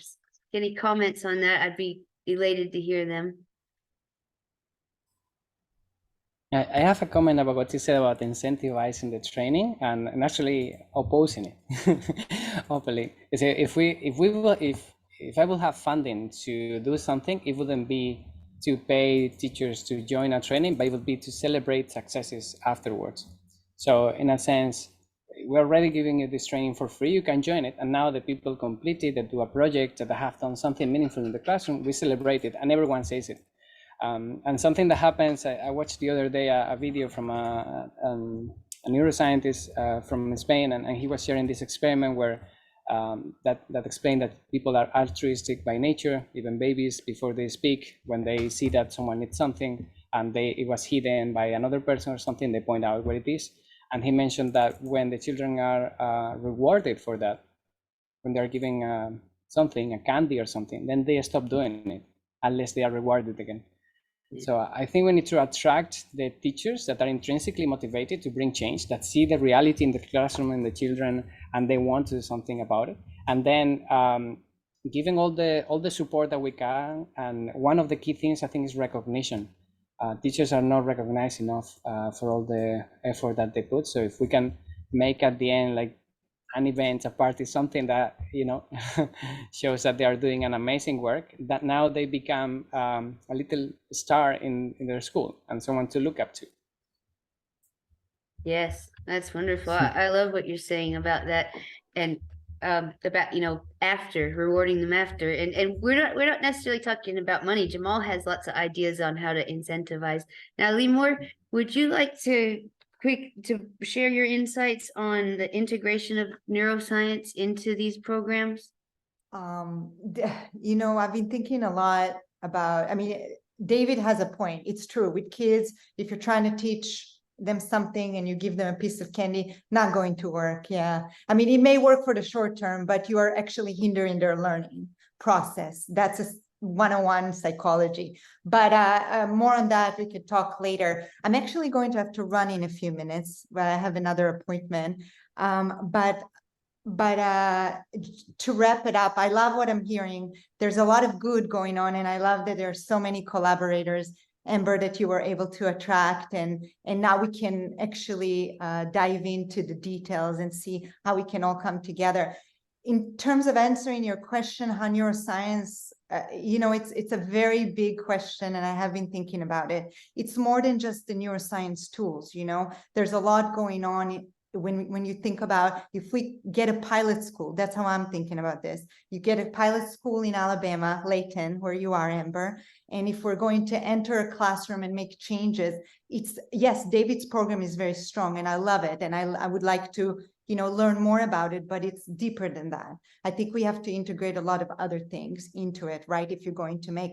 A: any comments on that, I'd be elated to hear them.
B: I have a comment about what you said about incentivizing the training and actually opposing it openly. If I will have funding to do something, it wouldn't be to pay teachers to join a training, but it would be to celebrate successes afterwards. So in a sense, we're already giving you this training for free, you can join it, and now the people complete it, that do a project, that have done something meaningful in the classroom, we celebrate it, and everyone says it. And something that happens, I watched the other day a video from a neuroscientist from Spain, and he was sharing this experiment where that explained that people are altruistic by nature, even babies, before they speak, when they see that someone needs something and it was hidden by another person or something, they point out what it is. And he mentioned that when the children are rewarded for that, when they're giving something, a candy or something, then they stop doing it unless they are rewarded again. So I think we need to attract the teachers that are intrinsically motivated to bring change, that see the reality in the classroom and the children, and they want to do something about it. And then giving all the support that we can. And one of the key things I think is recognition. Teachers are not recognized enough for all the effort that they put. So if we can make at the end, like an event, a party, something that shows that they are doing an amazing work, that now they become a little star in their school and someone to look up to.
A: Yes, that's wonderful. I love what you're saying about that, and about after rewarding them after, and we're not necessarily talking about money. Jamal has lots of ideas on how to incentivize. Now, Limor, would you like to share your insights on the integration of neuroscience into these programs?
C: I've been thinking a lot about, David has a point. It's true with kids, if you're trying to teach them something and you give them a piece of candy, not going to work. Yeah. It may work for the short term, but you are actually hindering their learning process. That's a 101 psychology, but more on that we could talk later. I'm actually going to have to run in a few minutes, but I have another appointment. But to wrap it up, I love what I'm hearing. There's a lot of good going on, and I love that there are so many collaborators Amber, that you were able to attract, and now we can actually dive into the details and see how we can all come together. In terms of answering your question, how neuroscience, it's a very big question, and I have been thinking about it. It's more than just the neuroscience tools, there's a lot going on. When you think about, if we get a pilot school, that's how I'm thinking about this. You get a pilot school in Alabama, Layton, where you are, Amber. And if we're going to enter a classroom and make changes, yes, David's program is very strong and I love it. And I would like to, learn more about it, but it's deeper than that. I think we have to integrate a lot of other things into it, right? If you're going to make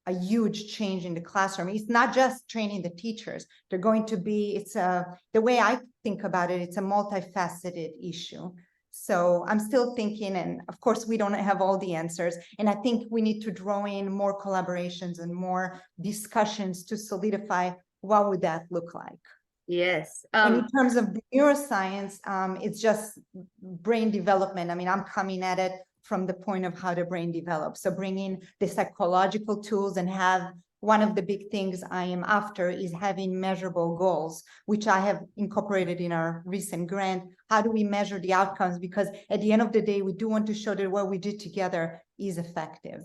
C: a huge change in the classroom, it's not just training the teachers. They're going to be, the way I think about it, it's a multifaceted issue. So I'm still thinking, and of course we don't have all the answers. And I think we need to draw in more collaborations and more discussions to solidify what would that look like.
A: Yes.
C: And in terms of neuroscience, it's just brain development. I mean, I'm coming at it from the point of how the brain develops. So bringing the psychological tools, and have one of the big things I am after is having measurable goals, which I have incorporated in our recent grant. How do we measure the outcomes? Because at the end of the day, we do want to show that what we did together is effective.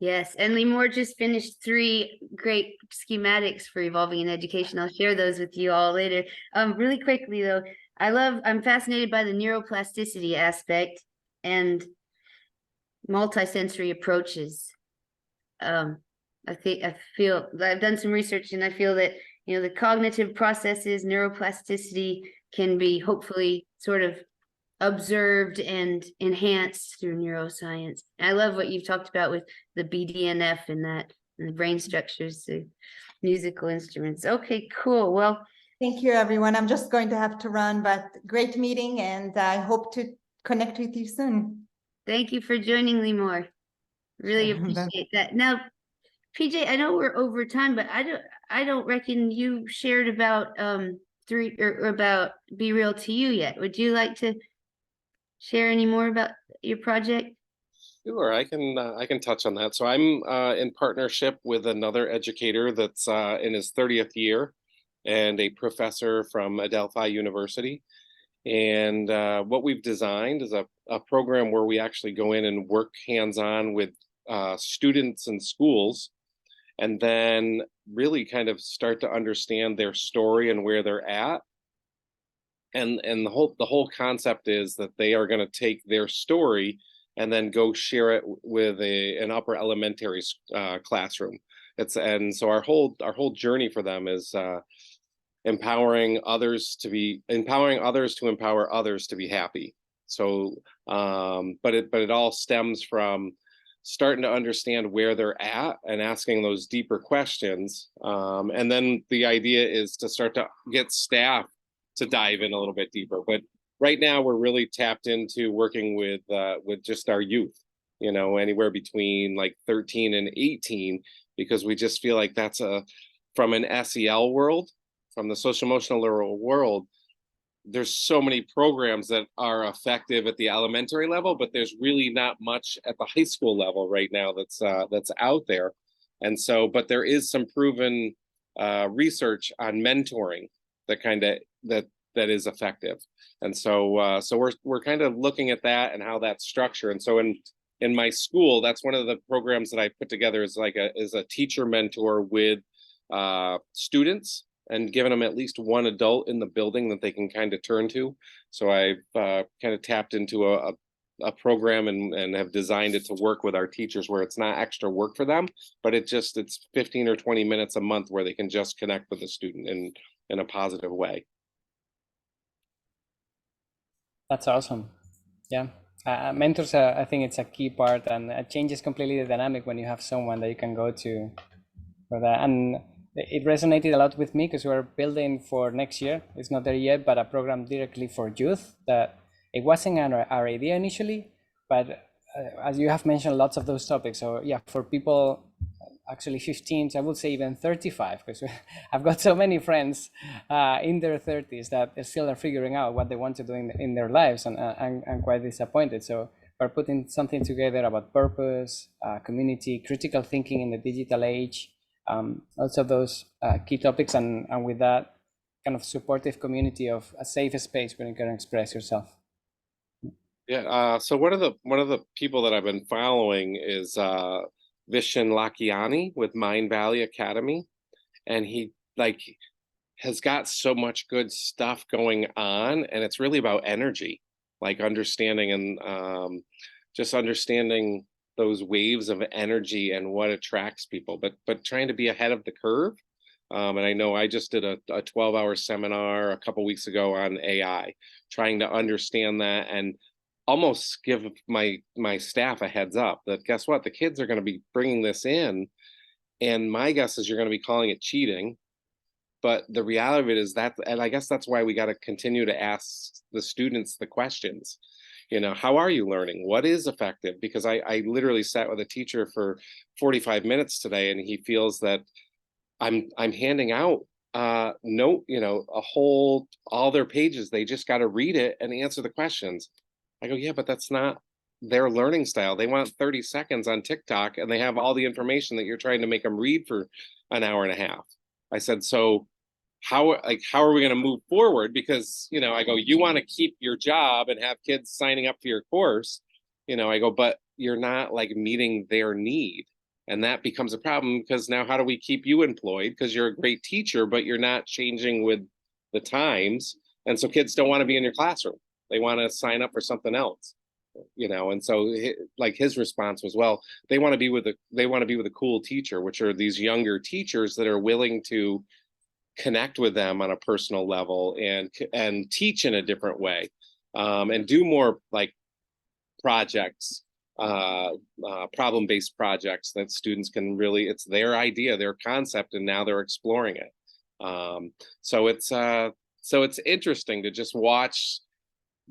A: Yes, and Limor just finished 3 great schematics for evolving in education. I'll share those with you all later. Really quickly though, I'm fascinated by the neuroplasticity aspect and multisensory approaches. I feel I've done some research, and I feel that the cognitive processes, neuroplasticity, can be hopefully sort of observed and enhanced through neuroscience. I love what you've talked about with the BDNF and the brain structures, the musical instruments. Okay, cool. Well,
C: thank you, everyone. I'm just going to have to run, but great meeting, and I hope to connect with you soon.
A: Thank you for joining, Limor. Really appreciate that. Now, PJ, I know we're over time, but I don't reckon you shared about about Be Real to You yet. Would you like to share any more about your project?
F: Sure, I can touch on that. So I'm in partnership with another educator that's in his 30th year and a professor from Adelphi University. And what we've designed is a program where we actually go in and work hands-on with students and schools, and then really kind of start to understand their story and where they're at. And the whole concept is that they are going to take their story and then go share it with an upper elementary classroom. So our whole journey for them is empowering others to empower others to be happy. So, but it all stems from starting to understand where they're at and asking those deeper questions. And then the idea is to start to get staff to dive in a little bit deeper. But right now we're really tapped into working with just our youth, anywhere between like 13 and 18, because we just feel like that's from an SEL world, from the social emotional world, there's so many programs that are effective at the elementary level, but there's really not much at the high school level right now that's out there. And so, but there is some proven research on mentoring that is effective. And so we're kind of looking at that and how that's structured. And so in my school, that's one of the programs that I put together is a teacher mentor with students, and giving them at least one adult in the building that they can kind of turn to. So I've kind of tapped into a program and have designed it to work with our teachers where it's not extra work for them, but it's 15 or 20 minutes a month where they can just connect with the student in a positive way.
B: That's awesome. Yeah. Mentors, I think it's a key part, and it changes completely the dynamic when you have someone that you can go to for that. And it resonated a lot with me because we're building for next year. It's not there yet, but a program directly for youth. That it wasn't our idea initially, but as you have mentioned, lots of those topics. So yeah, for people actually 15, I would say even 35, because I've got so many friends in their 30s that they still are figuring out what they want to do in their lives, and quite disappointed. So we're putting something together about purpose, community, critical thinking in the digital age, also those key topics, and with that kind of supportive community of a safe space where you can express yourself.
F: Yeah. So one of the people that I've been following is Vishen Lakiani with Mind Valley Academy, and he like has got so much good stuff going on, and it's really about energy, like understanding and just understanding those waves of energy and what attracts people, but trying to be ahead of the curve. And I know I just did a 12-hour seminar a couple weeks ago on AI, trying to understand that and almost give my staff a heads up that guess what, the kids are going to be bringing this in, and my guess is you're going to be calling it cheating. But the reality of it is that, and I guess that's why we got to continue to ask the students the questions. How are you learning? What is effective? Because I literally sat with a teacher for 45 minutes today, and he feels that I'm handing out all their pages. They just got to read it and answer the questions. I go, yeah, but that's not their learning style. They want 30 seconds on TikTok, and they have all the information that you're trying to make them read for an hour and a half. I said, so how are we going to move forward? Because, I go, you want to keep your job and have kids signing up for your course, I go, but you're not like meeting their need. And that becomes a problem, because now how do we keep you employed? Because you're a great teacher, but you're not changing with the times. And so kids don't want to be in your classroom. They want to sign up for something else, and so his response was, well, they want to be with a cool teacher, which are these younger teachers that are willing to connect with them on a personal level and teach in a different way, and do more like projects, problem-based projects that students can really, it's their idea, their concept, and now they're exploring it. So it's interesting to just watch.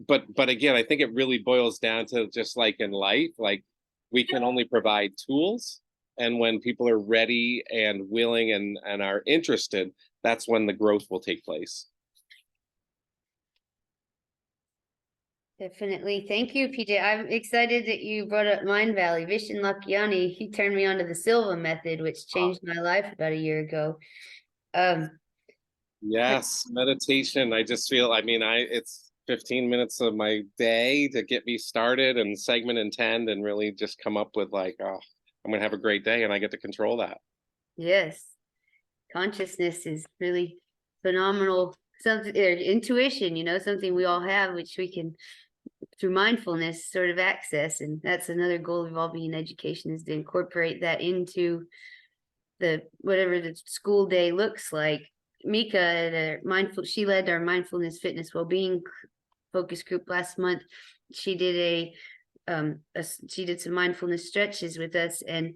F: But again, I think it really boils down to just like in life, like we can only provide tools, and when people are ready and willing and are interested, that's when the growth will take place.
A: Definitely. Thank you, PJ. I'm excited that you brought up Mind Valley. Vishen Lakiani, he turned me on to the Silva method, which changed my life about a year ago.
F: Yes, meditation. I just feel, it's 15 minutes of my day to get me started and segment intend and really just come up with like, oh, I'm going to have a great day, and I get to control that.
A: Yes. Consciousness is really phenomenal. Something, or intuition, something we all have, which we can, through mindfulness, sort of access. And that's another goal of Evolving in Education, is to incorporate that into whatever the school day looks like. Mika, she led our mindfulness, fitness, well-being focus group last month. She did she did some mindfulness stretches with us, and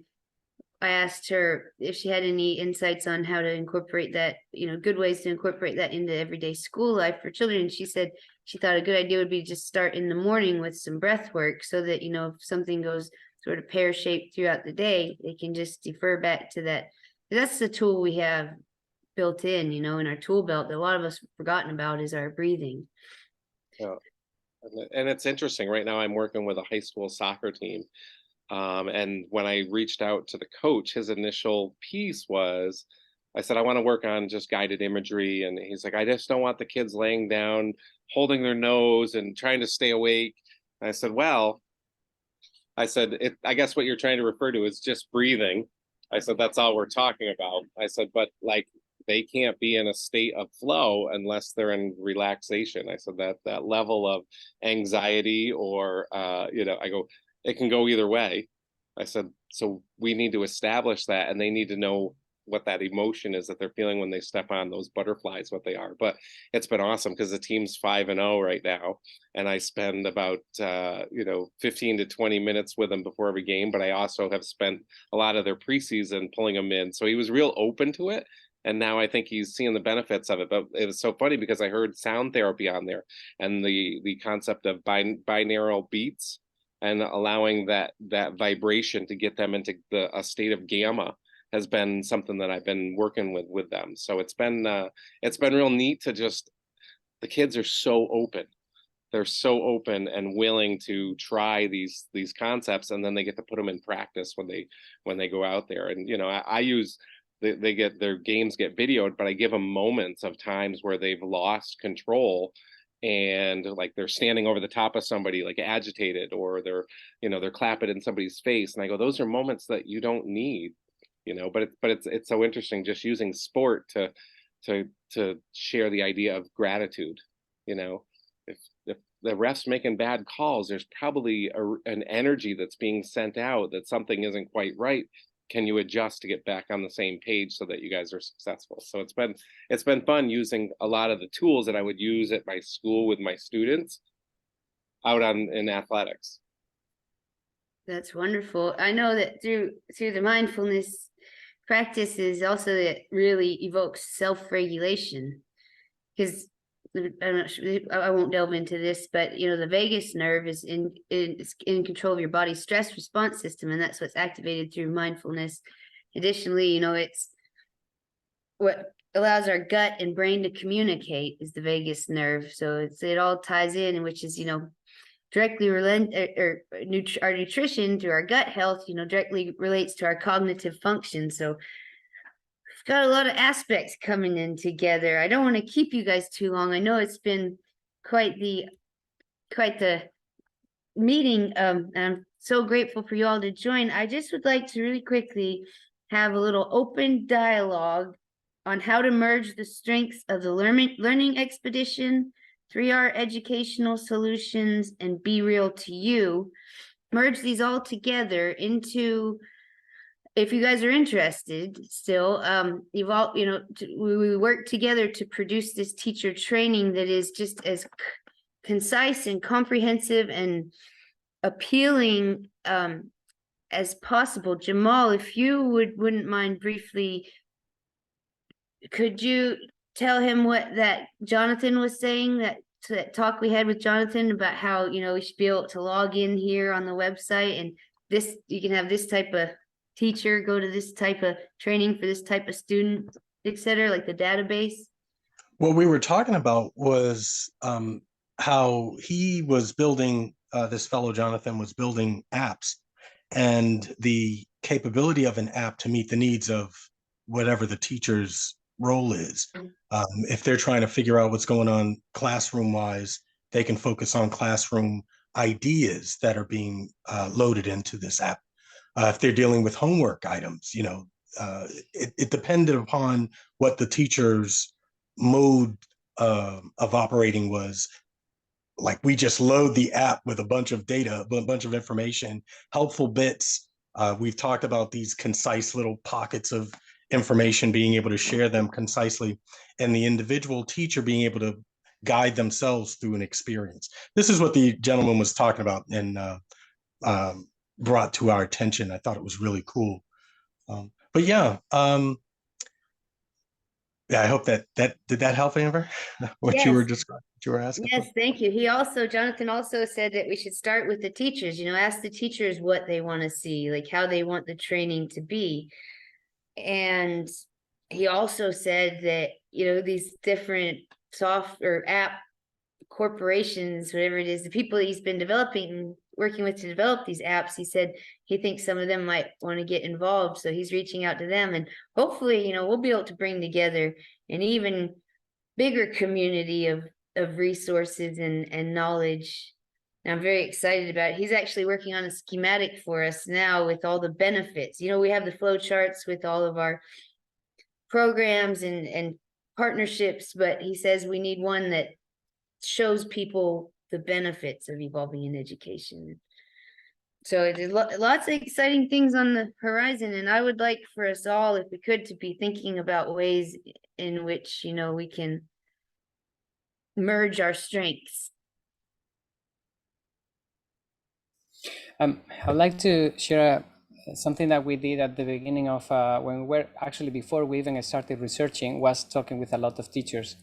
A: I asked her if she had any insights on how to incorporate that, good ways to incorporate that into everyday school life for children. And she said she thought a good idea would be to just start in the morning with some breath work, so that, if something goes sort of pear-shaped throughout the day, they can just defer back to that. That's the tool we have built in, in our tool belt that a lot of us have forgotten about, is our breathing.
F: Yeah. And it's interesting. Right now I'm working with a high school soccer team. And when I reached out to the coach, his initial piece was, I said, I want to work on just guided imagery. And he's like, I just don't want the kids laying down, holding their nose and trying to stay awake. And I said, well, I guess what you're trying to refer to is just breathing. I said, that's all we're talking about. I said, but like, they can't be in a state of flow unless they're in relaxation. I said that level of anxiety or, I go, it can go either way. I said, so we need to establish that, and they need to know what that emotion is that they're feeling when they step on those butterflies, what they are. But it's been awesome, because the team's 5-0 right now, and I spend about 15 to 20 minutes with them before every game. But I also have spent a lot of their preseason pulling them in, so he was real open to it. And now I think he's seeing the benefits of it. But it was so funny because I heard sound therapy on there, and the concept of binaural beats, and allowing that vibration to get them into a state of gamma has been something that I've been working with them. So it's been real neat to just, the kids are so open. They're so open and willing to try these concepts, and then they get to put them in practice when they go out there. And I use they get their games get videoed, but I give them moments of times where they've lost control and like they're standing over the top of somebody like agitated, or they're, you know, they're clapping in somebody's face, and I go, those are moments that you don't need, you know. But it's so interesting just using sport to share the idea of gratitude, you know. If the ref's making bad calls, there's probably an energy that's being sent out that something isn't quite right. Can you adjust to get back on the same page so that you guys are successful? So it's been fun using a lot of the tools that I would use at my school with my students out in athletics.
A: That's wonderful. I know that through the mindfulness practices also that really evokes self-regulation, because I'm not sure, I won't delve into this, but you know, the vagus nerve is in control of your body's stress response system, and that's what's activated through mindfulness. Additionally, you know, it's what allows our gut and brain to communicate is the vagus nerve. So it all ties in, which is, you know, directly our nutrition through our gut health, you know, directly relates to our cognitive function. So we've got a lot of aspects coming in together. I don't want to keep you guys too long. I know it's been quite the meeting. And I'm so grateful for you all to join. I just would like to really quickly have a little open dialogue on how to merge the strengths of the learning expedition, 3R educational solutions, and Be Real to You. Merge these all together into, if you guys are interested still, you've all, you know, we work together to produce this teacher training that is just as concise and comprehensive and appealing as possible. Jamal, if you wouldn't mind briefly, could you tell him what that Jonathan was saying, that talk we had with Jonathan about how, you know, we should be able to log in here on the website, and this, you can have this type of teacher go to this type of training for this type of student, etc., like the database?
G: What we were talking about was how he was building, this fellow Jonathan was building apps, and the capability of an app to meet the needs of whatever the teacher's role is. If they're trying to figure out what's going on classroom wise, they can focus on classroom ideas that are being loaded into this app. If they're dealing with homework items, you know, it depended upon what the teacher's mode of operating was. Like, we just load the app with a bunch of data, a bunch of information, helpful bits. We've talked about these concise little pockets of information, being able to share them concisely, and the individual teacher being able to guide themselves through an experience. This is what the gentleman was talking about and brought to our attention. I thought it was really cool. But yeah, I hope that did that help, Amber? What you were
A: Yes.
G: describing, what you were asking
A: Yes,
G: for?
A: thank you. Jonathan also said that we should start with the teachers, you know, ask the teachers what they want to see, like how they want the training to be. And he also said that, you know, these different soft or app corporations, whatever it is, the people that he's been working with to develop these apps, he said he thinks some of them might want to get involved. So he's reaching out to them, and hopefully, you know, we'll be able to bring together an even bigger community of resources and knowledge. And I'm very excited about it. He's actually working on a schematic for us now with all the benefits. You know, we have the flow charts with all of our programs and partnerships, but he says we need one that shows people the benefits of evolving in education. So there's lots of exciting things on the horizon, and I would like for us all, if we could, to be thinking about ways in which, you know, we can merge our strengths.
B: I'd like to share something that we did at the beginning of when we're actually, before we even started researching, was talking with a lot of teachers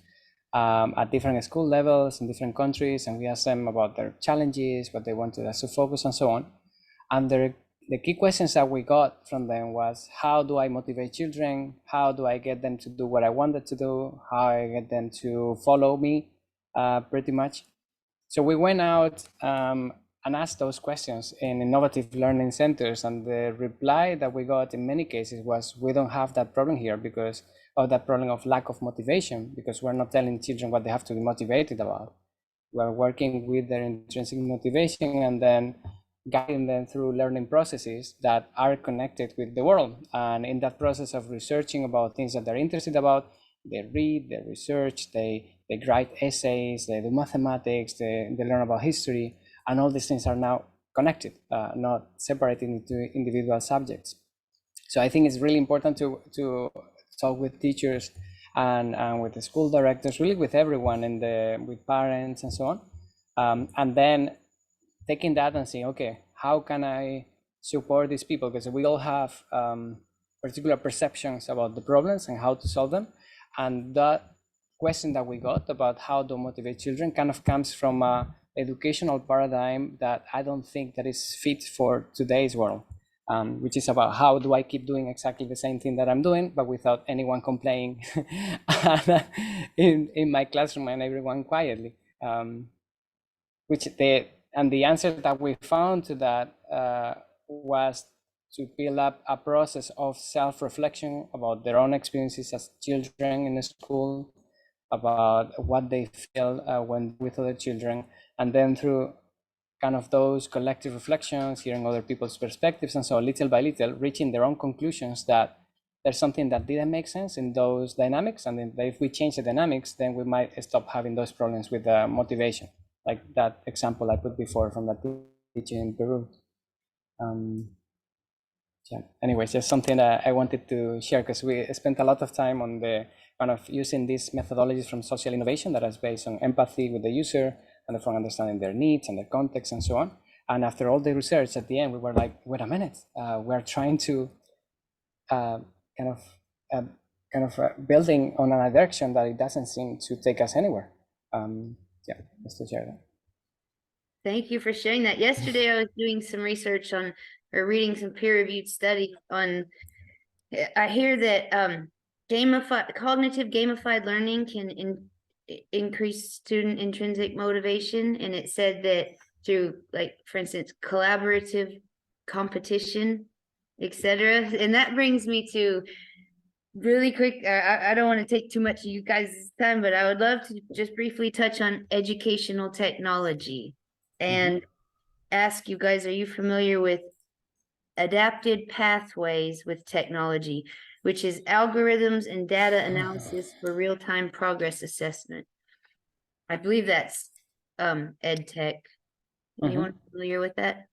B: at different school levels in different countries, and we asked them about their challenges, what they wanted us to focus, and so on. And the key questions that we got from them was, how do I motivate children? How do I get them to do what I wanted to do? How I get them to follow me, pretty much. So we went out and asked those questions in innovative learning centers. And the reply that we got in many cases was, we don't have that problem here because of that problem of lack of motivation, because we're not telling children what they have to be motivated about. We're working with their intrinsic motivation and then guiding them through learning processes that are connected with the world. And in that process of researching about things that they're interested about, they read, they research, they write essays, they do mathematics, they learn about history, and all these things are now connected, not separated into individual subjects. So I think it's really important to talk with teachers and with the school directors, really with everyone, with parents and so on, and then taking that and saying, okay, how can I support these people? Because we all have particular perceptions about the problems and how to solve them. And that question that we got about how to motivate children kind of comes from an educational paradigm that I don't think that is fit for today's world, which is about how do I keep doing exactly the same thing that I'm doing, but without anyone complaining in my classroom and everyone quietly. The answer that we found to that was to build up a process of self-reflection about their own experiences as children in the school, about what they feel when with other children, and then through kind of those collective reflections, hearing other people's perspectives, and so little by little reaching their own conclusions that there's something that didn't make sense in those dynamics, and then if we change the dynamics, then we might stop having those problems with motivation, like that example I put before from that teacher in Peru. Yeah. Anyways, just something that I wanted to share, because we spent a lot of time on the kind of using these methodologies from social innovation that is based on empathy with the user and from understanding their needs and their context and so on. And after all the research, at the end, we were like, wait a minute, we're trying to kind of building on a direction that it doesn't seem to take us anywhere. Yeah, just to share that.
A: Thank you for sharing that. Yesterday, I was doing some research on, or reading some peer-reviewed study on, I hear that cognitive gamified learning can increase student intrinsic motivation. And it said that through, like, for instance, collaborative competition, etc. And that brings me to really quick, I don't want to take too much of you guys' time, but I would love to just briefly touch on educational technology and ask you guys, are you familiar with adapted pathways with technology, which is algorithms and data analysis for real-time progress assessment? I believe that's ed tech. Anyone familiar with that?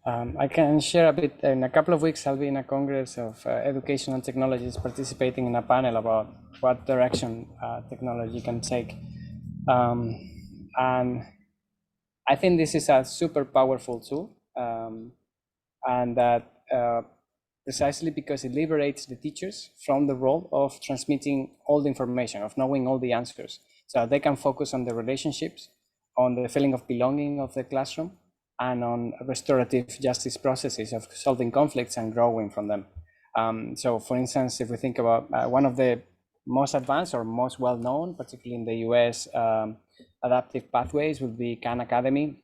B: I can share a bit. In a couple of weeks, I'll be in a congress of educational technologies, participating in a panel about what direction technology can take. And I think this is a super powerful tool, and that precisely because it liberates the teachers from the role of transmitting all the information, of knowing all the answers, so they can focus on the relationships, on the feeling of belonging of the classroom, and on restorative justice processes of solving conflicts and growing from them. So for instance, if we think about one of the most advanced or most well-known, particularly in the US, adaptive pathways would be Khan Academy,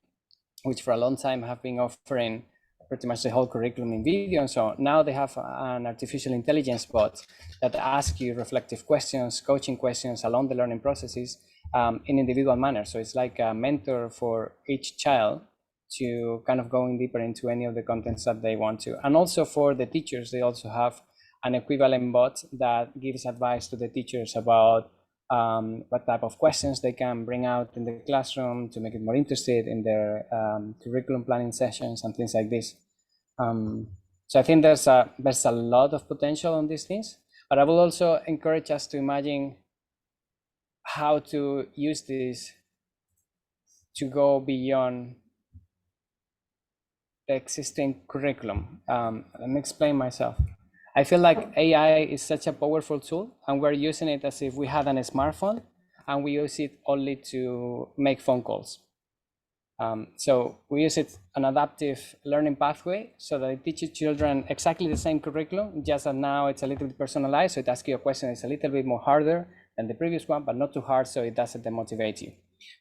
B: which for a long time have been offering pretty much the whole curriculum in video. And so now they have an artificial intelligence bot that asks you reflective questions, coaching questions along the learning processes in individual manner. So it's like a mentor for each child to kind of going deeper into any of the contents that they want to. And also for the teachers, they also have an equivalent bot that gives advice to the teachers about what type of questions they can bring out in the classroom to make it more interested in their curriculum planning sessions and things like this. So I think there's a lot of potential on these things, but I will also encourage us to imagine how to use this to go beyond the existing curriculum. Let me explain myself. I feel like AI is such a powerful tool, and we're using it as if we had a smartphone and we use it only to make phone calls. So we use it an adaptive learning pathway so that it teaches children exactly the same curriculum, just that now it's a little bit personalized. So it asks you a question that's a little bit more harder than the previous one, but not too hard, so it doesn't demotivate you.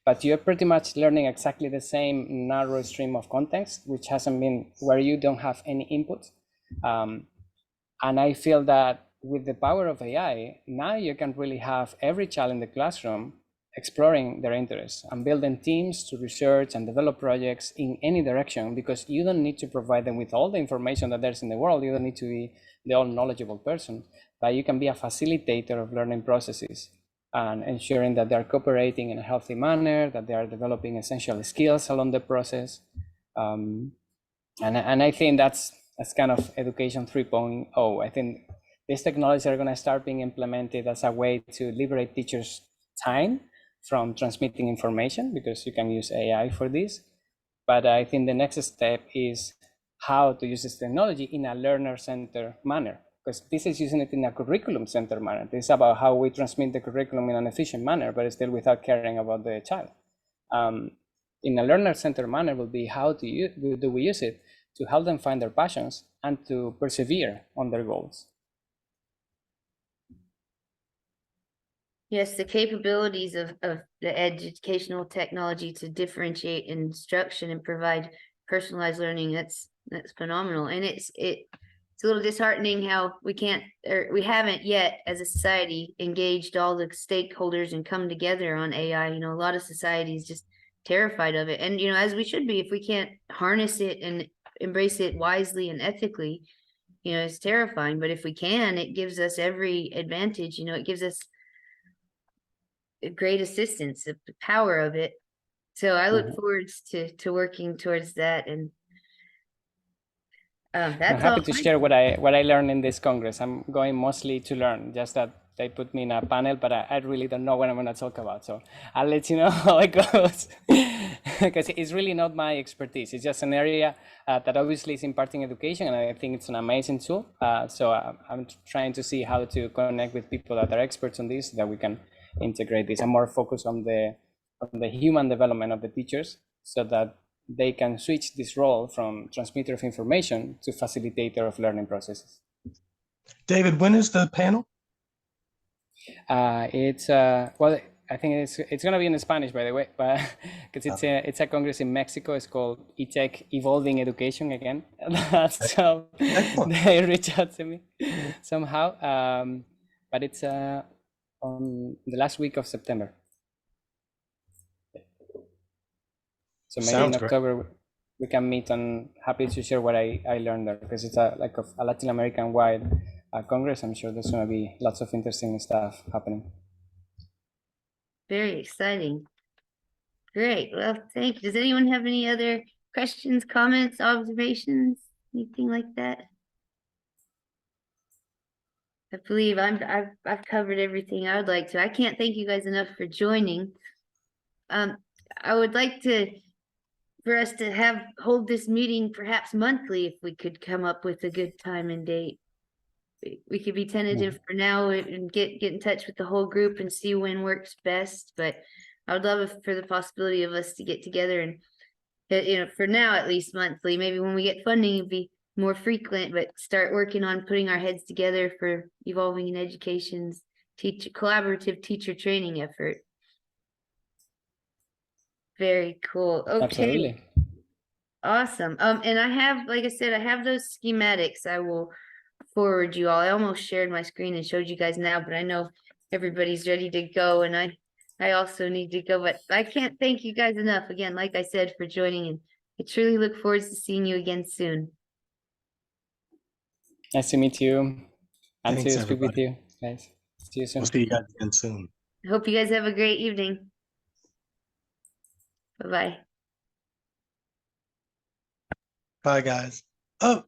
B: but you're pretty much learning exactly the same narrow stream of context, which hasn't been where you don't have any input. And I feel that with the power of AI, now you can really have every child in the classroom exploring their interests and building teams to research and develop projects in any direction, because you don't need to provide them with all the information that there's in the world. You don't need to be the all knowledgeable person, but you can be a facilitator of learning processes and ensuring that they're cooperating in a healthy manner, that they are developing essential skills along the process. And I think that's kind of education 3.0. I think these technologies are going to start being implemented as a way to liberate teachers' time from transmitting information, because you can use AI for this. But I think the next step is how to use this technology in a learner-centered manner, because this is using it in a curriculum-centered manner. This is about how we transmit the curriculum in an efficient manner, but still without caring about the child. In a learner-centered manner will be how do we use it to help them find their passions and to persevere on their goals.
A: Yes, the capabilities of the educational technology to differentiate instruction and provide personalized learning, that's phenomenal. And it's a little disheartening how we haven't yet as a society engaged all the stakeholders and come together on AI. You know, a lot of societies just terrified of it. And, you know, as we should be, if we can't harness it and embrace it wisely and ethically, you know, it's terrifying. But if we can, it gives us every advantage. You know, it gives us a great assistance, the power of it. So I look forward to working towards that. And
B: I'm
A: that's
B: happy
A: all.
B: to share what I learned in this Congress. I'm going mostly to learn, just that they put me in a panel, but I really don't know what I'm going to talk about. So I'll let you know how it goes, because it's really not my expertise. It's just an area that obviously is imparting education, and I think it's an amazing tool. So I'm trying to see how to connect with people that are experts on this, so that we can integrate this. I'm more focused on the human development of the teachers, so that they can switch this role from transmitter of information to facilitator of learning processes.
G: David, when is the panel?
B: It's well, I think it's gonna be in Spanish, by the way, but because it's a congress in Mexico. It's called eTech Evolving Education again. So they reach out to me somehow, but it's on the last week of September. So maybe
G: Sounds
B: in October we can meet, and happy to share what I learned there, because it's a Latin American wide Congress. I'm sure there's going to be lots of interesting stuff happening.
A: Very exciting. Great. Well, thank you. Does anyone have any other questions, comments, observations, anything like that? I believe I've covered everything I would like to. I can't thank you guys enough for joining. I would like for us to hold this meeting perhaps monthly, if we could come up with a good time and date. We could be tentative for now and get in touch with the whole group and see when works best. But I would love for the possibility of us to get together and, you know, for now at least monthly. Maybe when we get funding, it'd be more frequent, but start working on putting our heads together for Evolving in Education's collaborative teacher training effort. Very cool. Okay.
B: Absolutely.
A: Awesome. And I have, like I said, I have those schematics. I will forward you all. I almost shared my screen and showed you guys now, but I know everybody's ready to go, and I also need to go, but I can't thank you guys enough again, like I said, for joining, and I truly look forward to seeing you again soon.
B: Nice to meet you, and
G: Thanks,
B: to speak with
G: everybody.
B: you guys. See you soon.
G: We'll see you guys again soon.
A: I hope you guys have a great evening. Bye-bye.
G: Bye, guys. Oh,